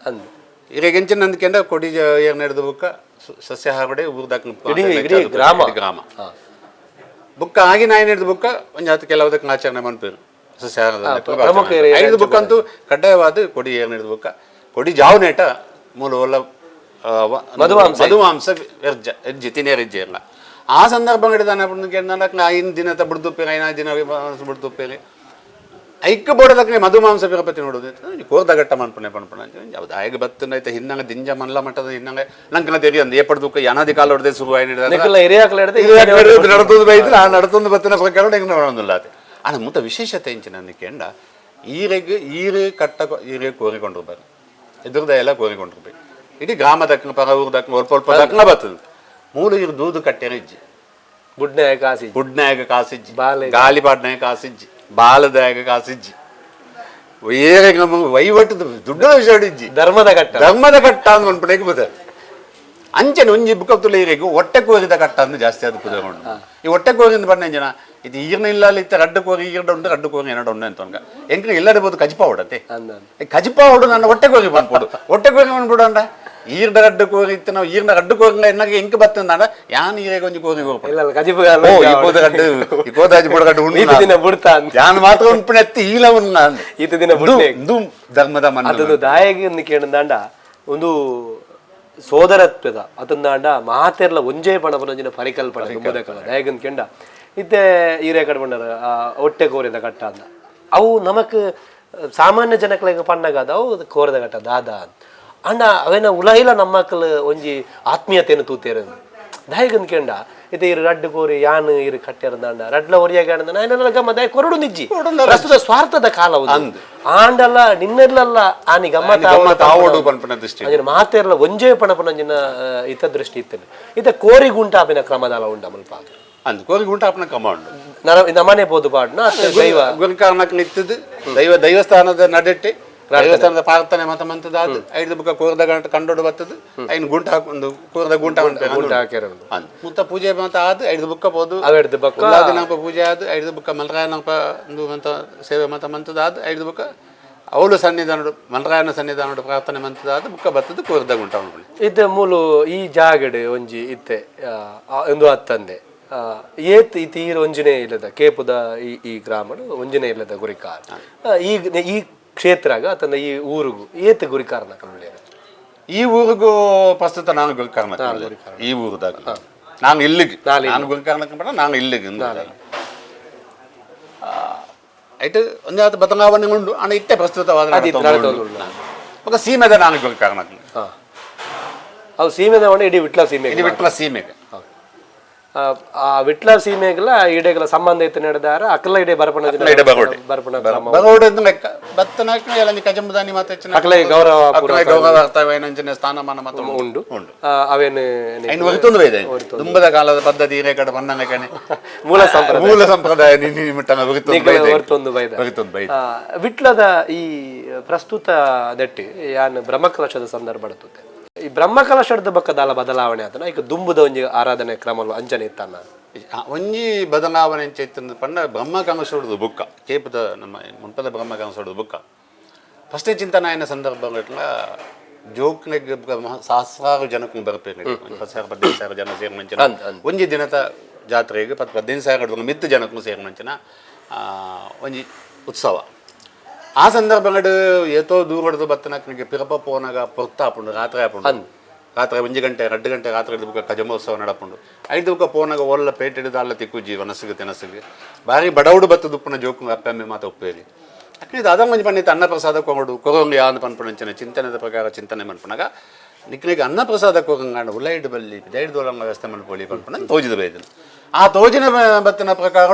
ಅಂದು ಈಗ ಎಂಚ ನಂದಿಕೆಂಡ ಕೊಡಿ ಏರ್ ನಡೆದ ಬುಕ್ಕ ಸಸ್ಯಾಹಾರಡೆ ಊರ್ದಾಕ ಗ್ರಾಮ ಬುಕ್ಕ ಆಗಿನ ಆಯ್ನ ಹಿಡಿದ ಬುಕ್ಕ ಒಂಜಾತ ಕೆಲವುದಕ್ಕೆ ಆಚರಣೆ ಮಾಡ್ಬೇಕು ಸಸ್ಯಾಹಾರದ ಐದು ಬುಕ್ ಅಂತೂ ಕಡ್ಡಾಯವಾದ ಕೊಡಿ ಏರ್ ಹಿಡಿದ ಬುಕ್ಕ ಕೊಡಿ ಜಾವನೇಟ ಮೂಲ ಒಲ್ಲ ಮಧುಮಾಂಸ ಜಿತಿನೇರಿಜ್ಜೆ ಎಲ್ಲ ಆ ಸಂದರ್ಭ ಹಿಡಿದಾನೆ ಐದು ದಿನ ಬಿಡ್ದುಪ್ಪೇರಿ 5 ದಿನ ಬಿಡ್ದುಪ್ಪೇರಿ ಐಕ್ ಬೋಡದಕ್ಕೆ ಮಧುಮಾಂಸ ಬಿರಪತಿ ನೋಡೋದು ಕೋರ್ದಗಟ್ಟ ಮನ್ಪಣೆ ಯಾವ್ದು ಆಯ್ಗೆ ಬತ್ತನ ಐತೆ ಹಿನ್ನಂಗೆ ದಿಂಜ ಮಲ್ಲ ಮಟ್ಟದ ಹಿನ್ನಂಗೆ ನಂಗೆ ತೆರಿ ಅಂದ್ ಏಪಡ್ದುಕ್ಕ ಅನಾದಿ ಕಾಲ ಹೊಡೆದೇ ಶುರು ಆಗಿ ನಡತುದು ಬೈದ್ರೆ ಆ ನಡತೊಂದು ಬತ್ತಿನ ಪ್ರಕಾರ ಹೆಂಗೆ ನೋಡೋದಿಲ್ಲ ಅದೇ ಆನ ಮುತ್ತ ವಿಶೇಷತೆ ಇಂಚ ನನ್ನ ಕೇಂಡ ಈರೆ ಕಟ್ಟ ಈರೆ ಕೋರಿಕೊಂಡಿರ್ಬೇಕು ಎದುರ್ದ ಎಲ್ಲ ಕೋರಿಕೊಂಡಿರ್ಬೇಕು ಇಡೀ ಗ್ರಾಮದಕ್ಕ ಪರ ಊರ್ದಕ್ಕ ಸ್ವಲ್ಪ ದಕ್ಕನ ಬರ್ತದೆ ಮೂಲ ಇರು ದೂದು ಕಟ್ಟೆರ ಇಜ್ಜಿ ಬುಡ್ನಾಗ ಕಾಸಿಜ್ಜಿ ಗಾಲಿಪಾಡ್ನಾಗ ಕಾಸಿಜ್ಜಿ ಬಾಲದಾಯಕ ಕಾಸಿಜ್ಜಿ ವಹಿವಟ್ಟದ ದುಡ್ಡದ ವಿಷಯಡಿಜ್ಜಿ ಧರ್ಮದ ಕಟ್ಟ ಅಂತ ಅನ್ಬಿಟ್ಟು ಬದ ಅಂಚನೆ ಒಂಜಿ ಬುಕ್ಕತ್ತುಲ ಈರೆಗೂ ಹೊಟ್ಟೆ ಕೋರಿದ ಕಟ್ಟ ಅಂತ ಜಾಸ್ತಿ ಅದು ಕುದುಕೊಂಡು ಈ ಹೊಟ್ಟೆ ಕೋರಿಂದ ಬಣ್ಣ ಜನ ಇದು ಈರ್ನ ಇಲ್ಲ ಇತ್ತ ರಡ್ಡು ಕೋರಿ ಈರ್ಡ ಉಂಟು ರಡ್ಡು ಕೋರಿ ಎರಡು ಉಂಟು ಅಂತ ಎಂಕ್ರೆ ಎಲ್ಲರಿಬೋದು ಕಜಿಪ ಹೊಡತ್ತೆ ಕಜಿಪ ಹೊಡು ನನ್ನ ಹೊಟ್ಟೆ ಕೋರಿ ಬಂದ್ಬಿಡು ಹೊಟ್ಟೆ ಕೋರಿ ಬಂದ್ಬಿಡು ಅಂಡ ಈರ್ಡ ರಡ್ಡು ಕೋರಿ ಇತ್ತು ನಾವು ಈರ್ನ ರಡ್ಡು ಕೋರಿ ಎನ್ನಾಗ ಎಂಕ್ ಬತ್ತಂದ ಯಾನ್ ಈರೆಗೆ ಒಂಜಿ ಕೋರಿ ಯಾನ್ ಮಾತ್ರ ಉಂಪುಣ ಎತ್ತಿ ಈಲ ಒಂದು ಧರ್ಮದ ಮನ ದಾಯಗಿ ಕೇಳಿದಾಂಡ ಒಂದು ಸೋದರತ್ವದ ಅತಂದಾಂಡ ಮಾತೆರ್ಲ ಒಂಜೇ ಪಣ ಪನೊಂಜಿನ ಪರಿಕಲ್ಪನೆ ದಾಯಗನ್ ಕೆಂಡ ಇತ್ತೆ ಈರೆ ಕಡೆ ಬಂಡಾರ ಹೊಟ್ಟೆ ಕೋರಿದ ಕಟ್ಟ ಅಂದ ಅವು ನಮಕ್ ಸಾಮಾನ್ಯ ಜನಗಳಿಗೆ ಪಣ್ಣಗಾದ ಅವು ಕೋರದಗಟ್ಟ ದಾದ ಅಂಡ ಅವೇನ ಉಲಹಿಲ ನಮ್ಮಕ್ಕಳು ಒಂಜಿ ಆತ್ಮೀಯತೆಯನ್ನು ತೂತೇರ ದಾಯಿಗಂದ್ ಕೇಂಡ ಇದು ಇರು ರಡ್ಡು ಕೋರಿ ಯಾನು ಇರು ಕಟ್ಟಿರಂದ ರಡ್ಲ ಒರಿಯಾಗ ಗಮ್ಮ ದಾಯ ಕೊರಡು ನಿಜ್ಜಿ ಪ್ರಸ್ತುತ ಸ್ವಾರ್ಥದ ಕಾಲ ಆಂಡಲ್ಲ ನಿನ್ನೆಲ್ಲ ಆನಿ ಗಮ್ಮತ್ ಮಾತೆರ್ಲ ಒಂಜೇ ಪಣಪನಂಜಿನ ಇತ ದೃಷ್ಟಿ ಇತ್ತೇನೆ ಇತ ಕೋರಿ ಗುಂಟಾಪಿನ ಕ್ರಮದಾಲ ಉಂಡ ಮಲ್ಪ ಅಂದ್ ಕೋರಿ ಗುಂಟಾಪಿನ ಕ್ರಮ ಉಂಡು ನಮನೆ ಬೋದು ಪಾಡ್ನ ದೈವ ಗುರುಕಾರಣಕ್ಕೆ ನಿಂತದ್ದು ದೈವಸ್ಥಾನದ ನಡೆಟ್ಟಿ ದೇವಸ್ಥಾನದ ಪ್ರಾರ್ಥನೆ ಮತ ಮಂತದಾದ ಐದು ಬುಕ್ಕ ಕೋರದ ಗಂಟ ಕಂಡೋಡು ಬರ್ತದೆ ಐನ್ ಗುಂಟ ಹಾಕೊಂಡು ಕೋರದ ಗುಂಟ ಮುತ್ತ ಪೂಜೆ ಮತ ಆದ ಐದು ಬುಕ್ಕ ಬೋದು ಉಲ್ಲಾದಿನಂಪ ಪೂಜೆ ಆದ ಐದು ಬುಕ್ಕ ಮಲ್ರಾಯನಂಪ ಮಂತ ಸೇವೆ ಮತ ಮಂತದಾದ ಐದು ಬುಕ್ಕ ಅವಳು ಸನ್ನಿಧಾನ ಮಲ್ರಾಯನ ಸನ್ನಿಧಾನ ಪ್ರಾರ್ಥನೆ ಮಂತದಾದ ಬುಕ್ಕ ಬರ್ತದೆ ಕೋರದ ಗುಂಟ ಇತ್ತೆ ಮೂಲು ಈ ಜಾಗಡೆ ಒಂಜಿ ಇತ್ತೆ ಒಂದು ಹತ್ತಂದೆ ಏತ್ ಈ ತೀರ ಒಂಜಿನೇ ಇಲ್ಲದ ಕೇಪುದ ಈ ಗ್ರಾಮಡು ಒಂಜಿನೇ ಇಲ್ಲದ ಗುರಿಕಾರ ಈ ಕ್ಷೇತ್ರಗ ಅಥವಾ ಈ ಊರಿಗೂ ಏತ್ ಗುರಿಕಾರನ ಕಂಡು ಈ ಊರಿಗೂ ಪ್ರಸ್ತುತ ನಾನು ಗುರಿಕಾರನ ಈ ಊರದಾಗ ನಾನು ಇಲ್ಲಿಗೆ ನಾನು ಗುರಿಕಾರನ ಕಂಡ ನಾನು ಇಲ್ಲಿಗೆ ಆಯ್ತು ಒಂದೇ ಬದಲಾವಣೆ ಉಂಡು ಅಣ್ಣ ಇಟ್ಟೆ ಪ್ರಸ್ತುತವಾದ ಸೀಮೆದ ನಾನು ಗುರಿಕಾರನ ಅವು ಸೀಮೆದ ಇಡೀ ವಿಟ್ಲ ಸೀಮೆಗೆ ಆ ವಿಟ್ಲ ಸೀಮೆಗೆಲ್ಲ ಈಡೆಗಳ ಸಂಬಂಧ ಇತ್ತು ನಡೆದಾರ ಅಕ್ಕಲ ಇಡೇ ಬರ್ಪಣ ಕಜಂಬುದಾನಿ ಸ್ಥಾನಮಾನ ಉಂಡು ಅವೇನು ದುಂಬದ ಕಾಲದ ಪದ್ಧತಿ ಹಿರೇಕಡೆ ಬಣ್ಣನೆ ಮೂಲ ಸಂಪ್ರದಾಯ ವಿಟ್ಲದ ಈ ಪ್ರಸ್ತುತ ದಟ್ಟಿ ಯಾನ್ ಬ್ರಹ್ಮಕಲಶದ ಸಂದರ್ಭ ಬಡುತ್ತೆ ಈ ಬ್ರಹ್ಮಕಲಶದ ಬಕ್ಕದಾಲ ಬದಲಾವಣೆ ಆತನ ಈಗ ದುಂಬುದ ಒಂಜಿ ಆರಾಧನೆ ಕ್ರಮ ಅಂಚನೆ ಇತ್ತಾನ ಒಂಜಿ ಬದಲಾವಣೆ ಚೈತನ್ಯ ಪಂಡ ಬ್ರಹ್ಮಕಲಶದ ಬುಕ್ಕ ಕೇಪದ ನಮ್ಮ ಮುನ್ಪದ ಬ್ರಹ್ಮಕಲಶದ ಬುಕ್ಕ ಫಸ್ಟ್ ಚಿಂತನ ಆಯ್ನ ಸಂದರ್ಭ ಜೋಕ್ನೆಗ್ ಸಹಸ್ರಾರು ಜನಕ್ಕೆ ಬರ್ಬೇಕು 10,000-15,000 ಜನ ಸೇರಿ ಮಂಚಿನ ಒಂಜಿ ದಿನದ ಜಾತ್ರೆಗೆ 15,000 ಮಿತ್ತು ಜನಕ್ಕೂ ಸೇರಿ ಮಂಚಿನ ಒಂಜಿ ಉತ್ಸವ ಆ ಸಂದರ್ಭಗಳು ಏತೋ ದೂರದ್ದು ಬತ್ತನಕ್ಕೆ ಪಿರಪ ಪೋನಾಗ ಪೊರ್ತಾಪುಂಡು ರಾತ್ರಿ ಆಪುಂಡು ರಾತ್ರಿ 1 ಗಂಟೆ 2 ಗಂಟೆ ರಾತ್ರಿ ಹಿಡಿದು ಕಜಮೋತ್ಸವ ನಡಪುಂಡು 5 ಪೋನಾಗ ಒಲ್ಲ ಪೇಟ್ ಹಿಡಿದು ಅಲ್ಲ ತಿಕ್ಕುಜಿ ವನಸಿಗೆ ತೆನಸಿಗೆ ಬಾರಿ ಬಡೌಡು ಬತ್ತದ ಉಪ್ಪುನ ಜೋಕು ಅಪ್ಪಮ್ಮೆ ಮಾತು ಒಪ್ಪೇರಿ ಯಾಕಂದ್ರೆ ಅದ ಮಂಜಿ ಪಂಡಿತ ಅನ್ನಪ್ರಸಾದ ಕೊಡು ಕೊರೋಂಗ ಯಾನ್ ಪನ್ಪುಣಂಚಿನ ಚಿಂತನೆದ ಪ್ರಕಾರ ಚಿಂತನೆ ಮನ್ಪುನಾಗ ನಿಕ್ನಿಗೆ ಅನ್ನಪ್ರಸಾದ ಕೊರಂಗಾಂಡ ಉಲೈಡ್ ಬಲ್ಲಿ ದೈಡ್ ದೋಲಂಗ ವ್ಯವಸ್ಥೆ ಮನ್ಪೊಳಿ ಪನ್ಪುಣ ತೋಜಿದ ಬೈದನು ಆ ತೋಜಿನ ಬತ್ತಿನ ಪ್ರಕಾರ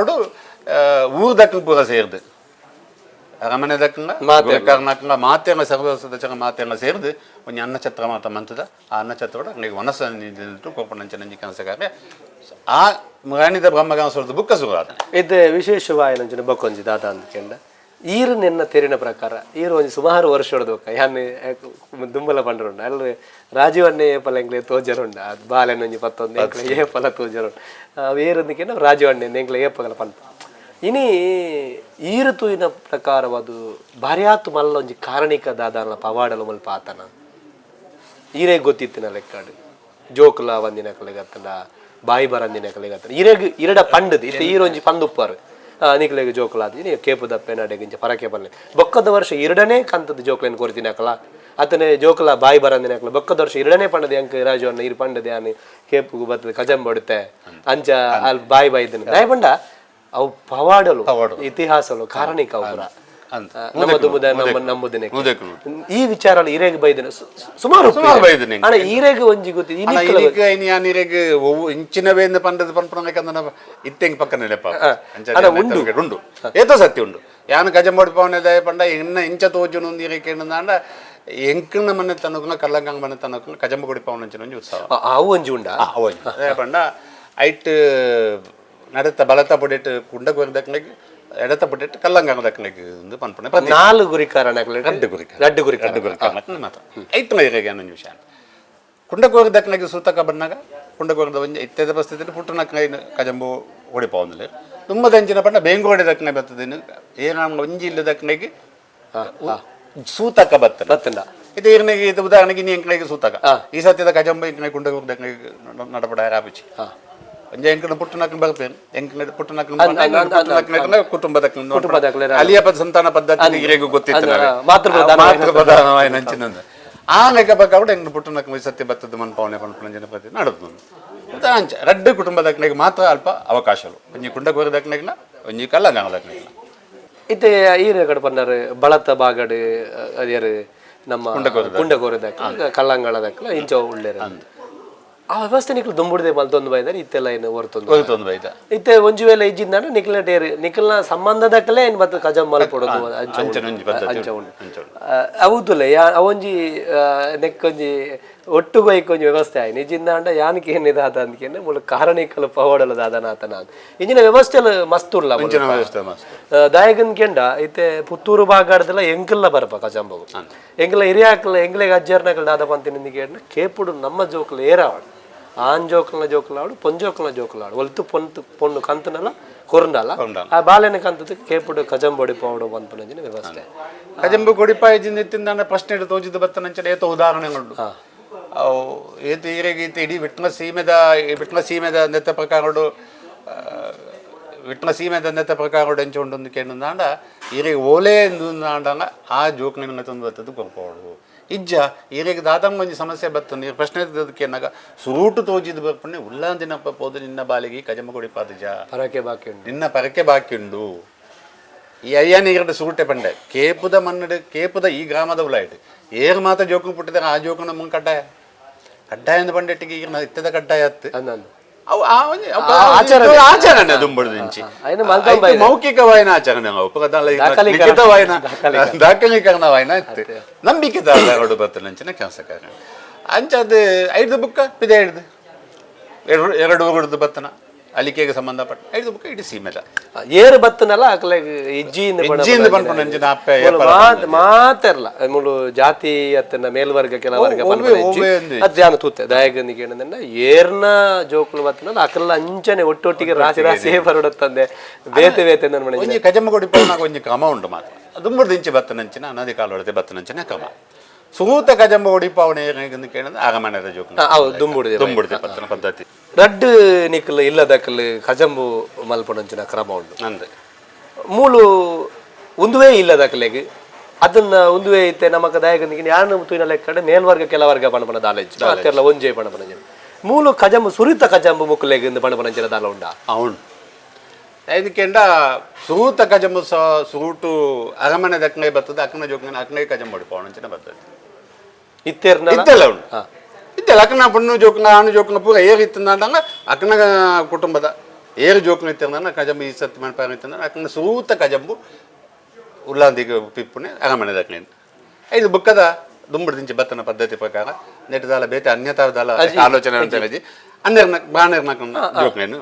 ಊರ್ ದಕ್ಕ ಪೂರ ಸೇರಿದು ರಮನೆ ದಕ್ಕಂಗ ಮಾತೆಂಗ ಸರ್ವಸದಚರ ಮಾತೆಂಗ ಸೇರಿದು ಒಂದು ಅನ್ನಛತ್ರ ಮಾತ ಮಂತದ ಆ ಅನ್ನಛತ್ರ ನನಗೆ ವನಸ ಕೋಪಣಂಚ ನಂಜಿ ಕನಸಗಾರೆ ಆ ರಾಣಿದ ಬ್ರಹ್ಮಗಾಂಸದ ಬುಕ್ಕ ಸುರಾದ ಇದು ವಿಶೇಷವಾಯ ನಂಚಿನ ಬಕ್ಕೊಂಜಿ ದಾದ ಅಂದ್ಕೊಂಡ ಈರು ನಿನ್ನ ತೆರಿನ ಪ್ರಕಾರ ಈರು ಒಂಜಿ ಸುಮಾರು ವರ್ಷ ಹೊಡೆದೋಕ ಯಾನೆ ದುಂಬಲ ಪಂಡ್ರುಂಡ ಅಲ್ರಿ ರಾಜೀವನ್ನೇ ಏಪಲ ತೋಜರುಂಡ ಅದು ಬಾಲೆನ ಒಂಜಿ 11 ಏಪಲ ತೋಜರುಂಡ ಬೇರೊಂದಿಗೆ ರಾಜೀವಣ್ಣೆ ಎಂಕ್ಲೆ ಏಪಗಲ ಪಂಟ ಇನಿ ಈರು ತೂಯಿನ ಪ್ರಕಾರವಾದು ಭಾರ್ಯಾತು ಮಲ್ಲ ಒಂಜಿ ಕಾರಣಿಕ ದಾದಾನ ಪವಾಡಲು ಮಲ್ಪ ಆತನ ಈರೇ ಗೊತ್ತಿತ್ತಿನ ಲೆಕ್ಕಾಡು ಜೋಕುಲ ಒಂದಿನ ಕಲೆಗತ್ತನ ಬಾಯಿ ಬರಂದಿನ ಕಲೆಗತ್ತನ ಈರೆಗ್ ಇರಡ ಪಂಡದು ಇತ್ತೆ ಈರೊಂಜಿ ಪಂದುಪ್ಪಾರು ನಿಕ್ಲೆಗೆ ಜೋಕುಲಾದ ನೀ ಕೇಪು ದಪ್ಪೆ ನಡೆಗಿಂಚ ಪರಕೆ ಬಲ್ಲೆ ಬೊಕ್ಕದ ವರ್ಷ ಎರಡನೇ ಕಂತದ ಜೋಕ್ಲೇನು ಕೊರ್ತಿನಕಲ ಅತನೇ ಜೋಕುಲ ಬಾಯಿ ಬರಂದಿನಕಲ ಬೊಕ್ಕದ ವರ್ಷ ಎರಡನೇ ಪಂಡದೆ ಅಂಕ ರಾಜವನ್ನ ಇರು ಪಂಡದೆ ಆನೆ ಕೇಪುಗು ಬರ್ತದೆ ಕಜಂಬಡುತ್ತೆ ಅಂಚ ಅಲ್ಲಿ ಬಾಯಿ ಇದ್ದನು ದಯ ಪಂಡ ಅವು ಪವಾಡಲು ಇತಿಹಾಸಲು ಕಾರಣಿಕ ಅವರ ಈ ವಿಚಾರ ಈರೇಗ ಬೈದನೆ ಸುಮಾರು ಈರೇಗ ಒಂಜಿ ಗೊತ್ತಿಗೆ ಇಂಚಿನವೇಂದ ಪಂಡದ ಪಂಪನ ಇತ್ತೆಂಗ್ ಪಕ್ಕನೆ ಉಂಡು ಉಂಡು ಏತೋ ಸತ್ಯ ಉಂಡು ಯಾನು ಕಜಂಬೋಡಿ ಪವನ ದಯ ಪಂಡ ಇನ್ನ ಇಂಚ ತೋಜುನು ಈರೇಕೇಂಡ ಎಂಕನ ಮನೆ ತನಕ ಕಲ್ಲಂಗಂಗ ಮನೆ ತನಕ ಕಜಂಬುಗುಡಿ ಪವನ ಒಂಜಿ ಉತ್ಸವ ಅವು ಒಂಜಿ ಉಂಡ ದಯ ಪಂಡ ಐಟ್ ನಡತ ಬಲತ ಪೊಡೆಟ್ ಕುಂಡ ಕೊರಿದಕ್ನೆಗೆ ಎಡತ ಪೊಡೆಟ್ ಕಲ್ಲಂಗಂಗ ದಕ್ನೆಗೆ ಒಂದು ಪನ್ಪನೆ 4 ಗುರಿಕಾರಣ ರಡ್ಡು ಗುರಿಕಾರಣ ಮಾತ್ರ ಐಟ್ನ ಇರೆಗೆ ಅನ್ನೋ ವಿಷಯ ಕುಂಡ ಕೊರಿದಕ್ನೆಗೆ ಸೂತಕ ಬಣ್ಣಾಗ ಕುಂಡ ಕೊರಿದ ಒಂಜಿ ಇತ್ತೆದ ಪರಿಸ್ಥಿತಿಯಲ್ಲಿ ಪುಟ್ಟನಕ್ನೆ ಕಜಂಬು ಓಡಿಪೋಂದಿಲ್ಲ ತುಂಬ ದಂಚಿನ ಪಂಡ ಬೆಂಗೋಡಿ ದಕ್ನೆ ಬರ್ತದೇನು ಏನ ಒಂಜಿ ಇಲ್ಲದಕ್ನೆಗೆ ಸೂತಕ ಬತ್ತಂಡ ಇದು ಇರ್ನೆಗೆ ಇದು ಉದಾಹರಣೆಗೆ ನೀ ಎಂಕ್ನೆಗೆ ಸೂತಕ ಈ ಸತ್ಯದ ಕಜಂಬ ಎಂಕ್ನೆ ಕುಂಡ ಕೊರಿದಕ್ನೆಗೆ ನಡಪಡ ರಾಪಿಚಿ ಎಂಕನ ಪುಟ್ಟನಕ್ಕನ ಬರ್ಪೇನು ಎಂಕನ ಪುಟ್ಟನಕ್ಕನ ಕುಟುಂಬದ ಅಲಿಯ ಸಂತಾನ ಪದ್ಧತಿ ಹಿರಿಗೂ ಗೊತ್ತಿತ್ತು ಮಾತೃಪ್ರಧಾನವಾಯ ನಂಚಿನಂದ ಆ ಲೆಕ್ಕ ಬೇಕಾಬಿಟ್ಟು ಎಂಕನ ಪುಟ್ಟನಕ್ಕ ಸತ್ಯ ಬತ್ತದ ಮನ್ಪವನೆ ಪನ್ಪನ ಜನಪತಿ ನಡದು ಅಂಚ ರಡ್ಡು ಕುಟುಂಬದಕ್ಕನಿಗೆ ಮಾತ್ರ ಅಲ್ಪ ಅವಕಾಶಗಳು ಒಂಜಿ ಕುಂಡ ಕೋರಿದಕ್ಕನಿಗಿನ ಒಂಜಿ ಕಲ್ಲಂಗದಕ್ಕನಿಗಿನ ಇತ್ತೆ ಈರು ಕಡೆ ಪಂಡಾರು ಬಳತ ಬಾಗಡು ಅದೇರು ನಮ್ಮ ಕುಂಡಕೋರದಕ್ಕ ಕಲ್ಲಂಗಳದಕ್ಕ ಇಂಚ ಉಳ್ಳೇರು ಆ ವ್ಯವಸ್ಥೆ ನಿಕ್ಲು ದುಂಬುಡ್ದೆ ಮಲ್ತೊಂದು ಬೈದಾರೆ ಇತ್ತೆಲ್ಲ ಏನು ಹೊರತೊಂದು ಬೈದ ಇತ್ತೆ ಒಂಜು ವೇಳೆ ಇಜ್ಜಿಂದ ನಿಕ್ಲ ಡೇರಿ ನಿಕ್ಲ್ನ ಸಂಬಂಧದಕ್ಕಲೇ ಏನು ಮತ್ತೆ ಕಜಂ ಮಲ್ಪೊಡೋದು ಅಂಚ ಉಂಡು ಅವತ್ತುಲೆ ಅವೊಂಜಿ ನೆಕ್ಕೊಂಜಿ ಒಟ್ಟುಗೊಯ್ಕ ಒಂಜಿ ವ್ಯವಸ್ಥೆ ಆಯ್ತು ನಿಜಿಂದ ಅಂಡ ಯಾನಕ್ಕೆ ಏನಿದೆ ಅದ ಅಂದ್ಕೇನೆ ಮುಲ ಕಾರಣಿಕಲು ಪವಡಲದ ಅದನಾತನ ಇಂಜಿನ ವ್ಯವಸ್ಥೆಲು ಮಸ್ತುಲ್ಲ ದಾಯಗನ್ ಕೆಂಡ ಇತ್ತೆ ಪುತ್ತೂರು ಭಾಗದಲ್ಲ ಎಂಕಲ್ಲ ಬರಪ ಕಜಂಬಗು ಎಂಕಲ ಹಿರಿಯಾಕಲ ಎಂಗ್ಲೆಗೆ ಅಜ್ಜರ್ನಕಲ್ ದಾದ ಪಂತಿ ನಿಂದಿಗೆ ಕೇಪುಡು ನಮ್ಮ ಜೋಕಲು ಏರಾವಡು ಆನ್ ಜೋಕಲ್ನ ಜೋಕಲಾಡು ಪೊಂಜೋಕಲ್ನ ಜೋಕಲಾಡು ಒಲ್ತು ಪೊಣ್ಣು ಕಂತನಲ್ಲ ಕೊರಂಡಲ್ಲ ಆ ಬಾಲೆನ ಕಂತದ ಕೇಪುಡು ಕಜಂಬೊಡಿ ಪೌಡು ಪಂಪನಂಜಿನ ವ್ಯವಸ್ಥೆ ಕಜಂಬು ಕೊಡಿಪಾಯಜಿಂದ ಎತ್ತಿಂದ ಪ್ರಶ್ನೆ ತೋಜಿದ ಬತ್ತನಂಚ ಏತ ಉದಾಹರಣೆಗಳು ಅವು ಏತು ಈರೆಗೆ ಇಡೀ ವಿಟ್ನ ಸೀಮೆದ ನೆತ್ತ ಪ್ರಕಾರಗಳು ವಿಟ್ನ ಸೀಮೆದ ನೆತ್ತ ಪ್ರಕಾರಗಳು ಎಂಚೊಂಡು ಕೇಂದ್ರ ಈರೆಗೆ ಓಲೆ ಎಂದಾಂಡಂಗ ಆ ಜೋಕ್ನ ತಂದು ಬತ್ತದು ಕೊರ್ಪೋಡು ಇಜ್ಜ ಈರೆಗೆ ದಾದಂಗ ಒಂಜಿ ಸಮಸ್ಯೆ ಬತ್ತು ನೀರು ಪ್ರಶ್ನೆ ಏನಾಗ ಸುರೂಟು ತೋಜಿದ್ ಬರ್ಪಣ್ಣೆ ಉಲ್ಲಾಂದಿನಪ್ಪ ಪೋದು ನಿನ್ನ ಬಾಲಿಗೆ ಕಜಂಬ ಕೊಡಿಪಾದಜ ಪರಕೆ ಬಾಕಿ ನಿನ್ನ ಪರಕೆ ಬಾಕಿ ಉಂಡು ಈ ಅಯ್ಯನಿಗರ ಸುರುಟೆ ಪಂಡೆ ಕೇಪುದ ಮನ್ನಡು ಕೇಪುದ ಈ ಗ್ರಾಮದ ಉಲಾಯ್ತು ಏರು ಮಾತ್ರ ಜೋಕನ್ ಪುಟ್ಟಿದಾಗ ಆ ಜೋಕನ ಮುಂಗೆ ಕಡ್ಡಾಯ ಪಂಡೆಟ್ಟಿಗೆ ಈಗ ಇತ್ತದ ಕಡ್ಡಾಯ ಹತ್ತು ಆಚರಣೆ ದುಂಬುಡಿಂಚಿ ಮೌಖಿಕವಾಯಿನ ಆಚರಣೆ ಲಿಖಿತವಾಯಿನ ದಾಖಲೀಕರಣವಾಯಿನ ಇತ್ತು ನಂಬಿಕೆ ದಾಡು ಬರ್ತನಂಚಿನ ಕೆಲಸಕಾರ ಅಂಚದು 5 ಬುಕ್ಕ ಪಿದೆ ಹಿಡ್ದು 2 ಹುಡ್ದು ಬತ್ತನ ಅಲಿಕೆಗೆ ಸಂಬಂಧಪಟ್ಟ 5 ಬುಕ್ಕ ಇಡೀ ಸೀಮೆದ ಏರು ಬತ್ತನಲ್ಲ ಇಜ್ಜಿಯಿಂದ ಮಾತಾರಲ್ಲ ಮುಳು ಜಾತಿ ಅತ್ತನ ಮೇಲ್ವರ್ಗ ಕೆಲವರ್ಗ ಅದ್ಯಾನ ತೂತೆ ದಾಯಗನಿಗೆ ಏನಂದ್ರೆ ಏರ್ನ ಜೋಕುಲು ಬತ್ತನಲ್ಲ ಅಕಲ್ಲ ಅಂಚನೆ ಒಟ್ಟೊಟ್ಟಿಗೆ ರಾಶಿ ರಾಶಿ ಬರಡತ್ತಂದೆ ಬೇತೆ ಒಂಜಿ ಕಜಂಬ ಕೊಡಿಪಾಗ ಒಂಜಿ ಕ್ರಮ ಉಂಟು ಮಾತ್ರ ದುಂಬುಡ್ದಿಂಚಿ ಬತ್ತನಂಚಿನ ಅನದಿ ಕಾಲೊಳತೆ ಬತ್ತನಂಚಿನ ಕ್ರಮ ಸೂತ ಕಜಂಬ ಹೊಡಿಪಾವಣೆ ಕೇಳಿದ್ರೆ ಆಗಮನದ ದುಂಬುಡಿದೆ ಬತ್ತನ ಪದ್ಧತಿ ರಡ್ ನಿಕ್ಕಲು ಇಲ್ಲದಕ್ಕಲು ಕಜಂಬು ಮಲ್ಪೊಂಚಿನ ಕ್ರಮ ಉಂಟು ಅಂದ್ರೆ ಮೂಲು ಒಂದುವೇ ಇಲ್ಲದಕ್ಕಲೆಗೆ ಅದನ್ನ ಒಂದುವೇ ಐತೆ ನಮಕ ದಾಯಕನಿಗೆ ಯಾರು ತೂಯಿನ ಲೆಕ್ಕ ಮೇಲ್ವರ್ಗ ಕೆಲವರ್ಗ ಪಣಪನ ದಾಲೆಜ್ ಅತ್ತೆಲ್ಲ ಒಂಜೇ ಪಣಪನ ಮೂಲು ಕಜಂಬು ಸುರಿತ ಕಜಂಬು ಮುಕ್ಕಲೆಗೆ ಪಣಪನಂಚಿನ ದಾಲ ಉಂಡ అవును ಇದಕ್ಕೆಂಡ ಸೂತ ಕಜಂಬು ಸೂಟು ಅರಮನೆ ದಕ್ಕನೆ ಬರ್ತದೆ ಅಕ್ಕನ ಜೋಕನ ಅಕ್ಕನೇ ಕಜಂಬು ಹೊಡಿಪಾವಣಂಚಿನ ಬರ್ತದೆ ಇತ್ತೆಲ್ಲ ಉಂಟು ಇತ್ತೆಲ್ಲ ಅಕ್ಕನ ಪುಣ್ಣು ಜೋಕನ ಆನು ಜೋಕನ ಪೂರ ಏರು ಇತ್ತಂದಂಗ ಅಕ್ಕನ ಕುಟುಂಬದ ಏರು ಜೋಕನ ಇತ್ತಂದ ಕಜಂಬು ಈ ಸತ್ತು ಮಣಪಾರ ಇತ್ತಂದ್ರೆ ಅಕ್ಕನ ಸೂತ ಕಜಂಬು ಉಲ್ಲಾಂದಿಗೆ ಪಿಪ್ಪುಣೆ ಅರಮನೆ ದಕ್ಕನೆ 5 ಬುಕ್ಕದ ದುಂಬುಡ್ದಿಂಚಿ ಬತ್ತನ ಪದ್ಧತಿ ಪ್ರಕಾರ ನೆಟ್ಟದಾಲ ಬೇತೆ ಅನ್ಯತಾದಾಲ ಆಲೋಚನೆ ಅಂತ ಹೇಳಿ ಬಾಣರ್ನ ಜೋಕನೇನು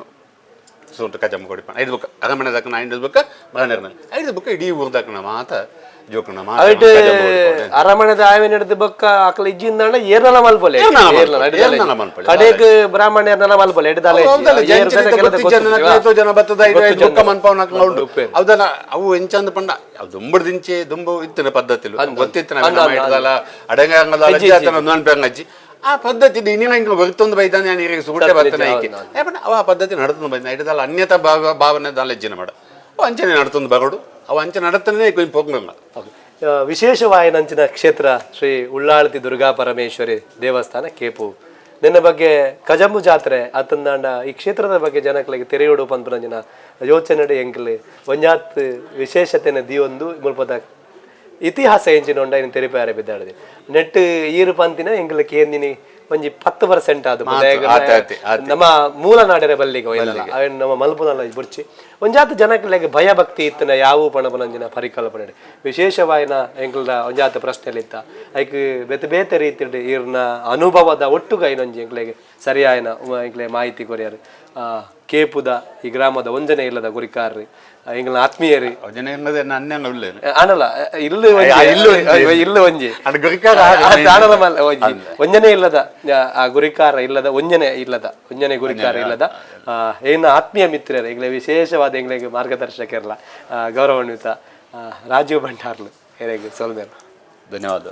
ಸೂಟು ಕಜಂಬು ಕೊಡಿಪ 5 ಬುಕ್ಕ ಅರಮನೆ ದಕ್ಕನ 5 ಬುಕ್ಕ ಬಾಣರ್ನ 5 ಬುಕ್ಕ ಇಡೀ ಊರ್ ದಕ್ಕನ ಮಾತ ಜೋಕನ ಅರಮನೆದ ಆವೆ ನಡೆದ ಬೊಕ್ಕ ಅಕಲ ಇಜ್ಜಿಂದ ಏರ್ನಲ ಮಲ್ಪೊಲೆ ಕಡೆಗ್ ಬ್ರಾಹ್ಮಣ್ಯರ್ನಲ ಮಲ್ಪೊಲೆ ಜನ ಬತ್ತದ ಬುಕ್ಕ ಮನ್ಪವನ ಉಂಟು ಹೌದಲ್ಲ ಅವು ಎಂಚಂದ ಪಂಡ ಅವು ದುಂಬುಡ್ದಿಂಚೆ ದುಂಬು ಇತ್ತಿನ ಪದ್ಧತಿಲು ಗೊತ್ತಿತ್ತಿನ ಅಡಂಗ ನನ್ಪಂಗಜ್ಜಿ ಆ ಪದ್ಧತಿ ಇನ್ನೇನು ಬರ್ತೊಂದು ಬೈದಾನೆ ನೀರಿಗೆ ಸುಗುಟೆ ಬರ್ತಾನೆ ಐಕೆ ಅವ ಆ ಪದ್ಧತಿ ನಡ್ತೊಂದು ಬೈದಾನೆ ಇಡದಲ್ಲ ಅನ್ಯತಾ ಭಾವನೆ ದಾಲ ಹೆಜ್ಜಿನ ಮಾಡ ಅವು ಅಂಚನೆ ನಡ್ತೊಂದು ಬರೋಡು ಅವು ಅಂಚೆ ನಡತನೇ ಕೊಂಚ ಪೋಗಂಗ ವಿಶೇಷವಾಯಿನಂಚಿನ ಕ್ಷೇತ್ರ ಶ್ರೀ ಉಳ್ಳಾಳ್ತಿ ದುರ್ಗಾ ಪರಮೇಶ್ವರಿ ದೇವಸ್ಥಾನ ಕೇಪು ನಿನ್ನ ಬಗ್ಗೆ ಕಜಂಬು ಜಾತ್ರೆ ಅತ್ತಂದಾಂಡ ಈ ಕ್ಷೇತ್ರದ ಬಗ್ಗೆ ಜನಗಳಿಗೆ ತೆರೆಯೋಡು ಪಂಪನಂಜಿನ ಯೋಚನೆ ಎಂಕಲಿ ಒಂಜಾತ್ ವಿಶೇಷತೆನ ದಿಯೊಂದು ಮುಲ್ಪದ ಇತಿಹಾಸ ಎಂಚಿನ ಉಂಡ ಇನ್ನು ತೆರಿಪಾರೆ ಬಿದ್ದಾಡಿದೆ ನೆಟ್ ಈರು ಪಂತಿನ ಎಂಗ್ಲಕ್ಕೆ ಏನಿನಿ ಒಂಜಿ 10% ಆದ ನಮ್ಮ ಮೂಲ ನಾಡಿನ ಬಲ್ಲಿಗೆ ನಮ್ಮ ಮಲ್ಪುನಲ್ಲ ಬುರ್ಚಿ ಒಂಜಾತ ಜನಕ್ಕೆ ಭಯ ಭಕ್ತಿ ಇತ್ತನ ಯಾವ ಪಣಪನಂಜಿನ ಪರಿಕಲ್ಪನೆ ವಿಶೇಷವಾಯಿನ ಎಂಗ್ಲ ಒಂಜಾತ ಪ್ರಶ್ನೆಲಿತ್ತ ಐಕ್ ಬೇತೆ ಬೇತೆ ರೀತಿ ಈರ್ನ ಅನುಭವದ ಒಟ್ಟುಗ ಇನ್ನೊಂಜಿ ಎಂಗ್ಲೆಗೆ ಸರಿಯಾಯನ ಎಂಗ್ಲೆ ಮಾಹಿತಿ ಕೊರಿಯರು ಕೇಪುದ ಈ ಗ್ರಾಮದ ಒಂಜನೆ ಇಲ್ಲದ ಗುರಿಕಾರ್ರಿ ಎಂಗ್ಲ ಆತ್ಮೀಯರಿ ಅನಲ್ಲ ಇಲ್ಲ ಒಂಜಿ ಒಂಜನೆ ಇಲ್ಲದ ಆ ಗುರಿಕಾರ ಇಲ್ಲದ ಒಂಜನೆ ಗುರಿಕಾರ ಇಲ್ಲದ ಏನ ಆತ್ಮೀಯ ಮಿತ್ರರು ಎಂಗ್ಲೆ ವಿಶೇಷವಾದ ಎಂಗ್ಲೆಗೆ ಮಾರ್ಗದರ್ಶಕರಲ್ಲ ಗೌರವಾನ್ವಿತ ರಾಜೀವ್ ಭಂಡಾರ್ಲು ಹೇಗೆ ಸೋಲ್ಮೇರು ಧನ್ಯವಾದ.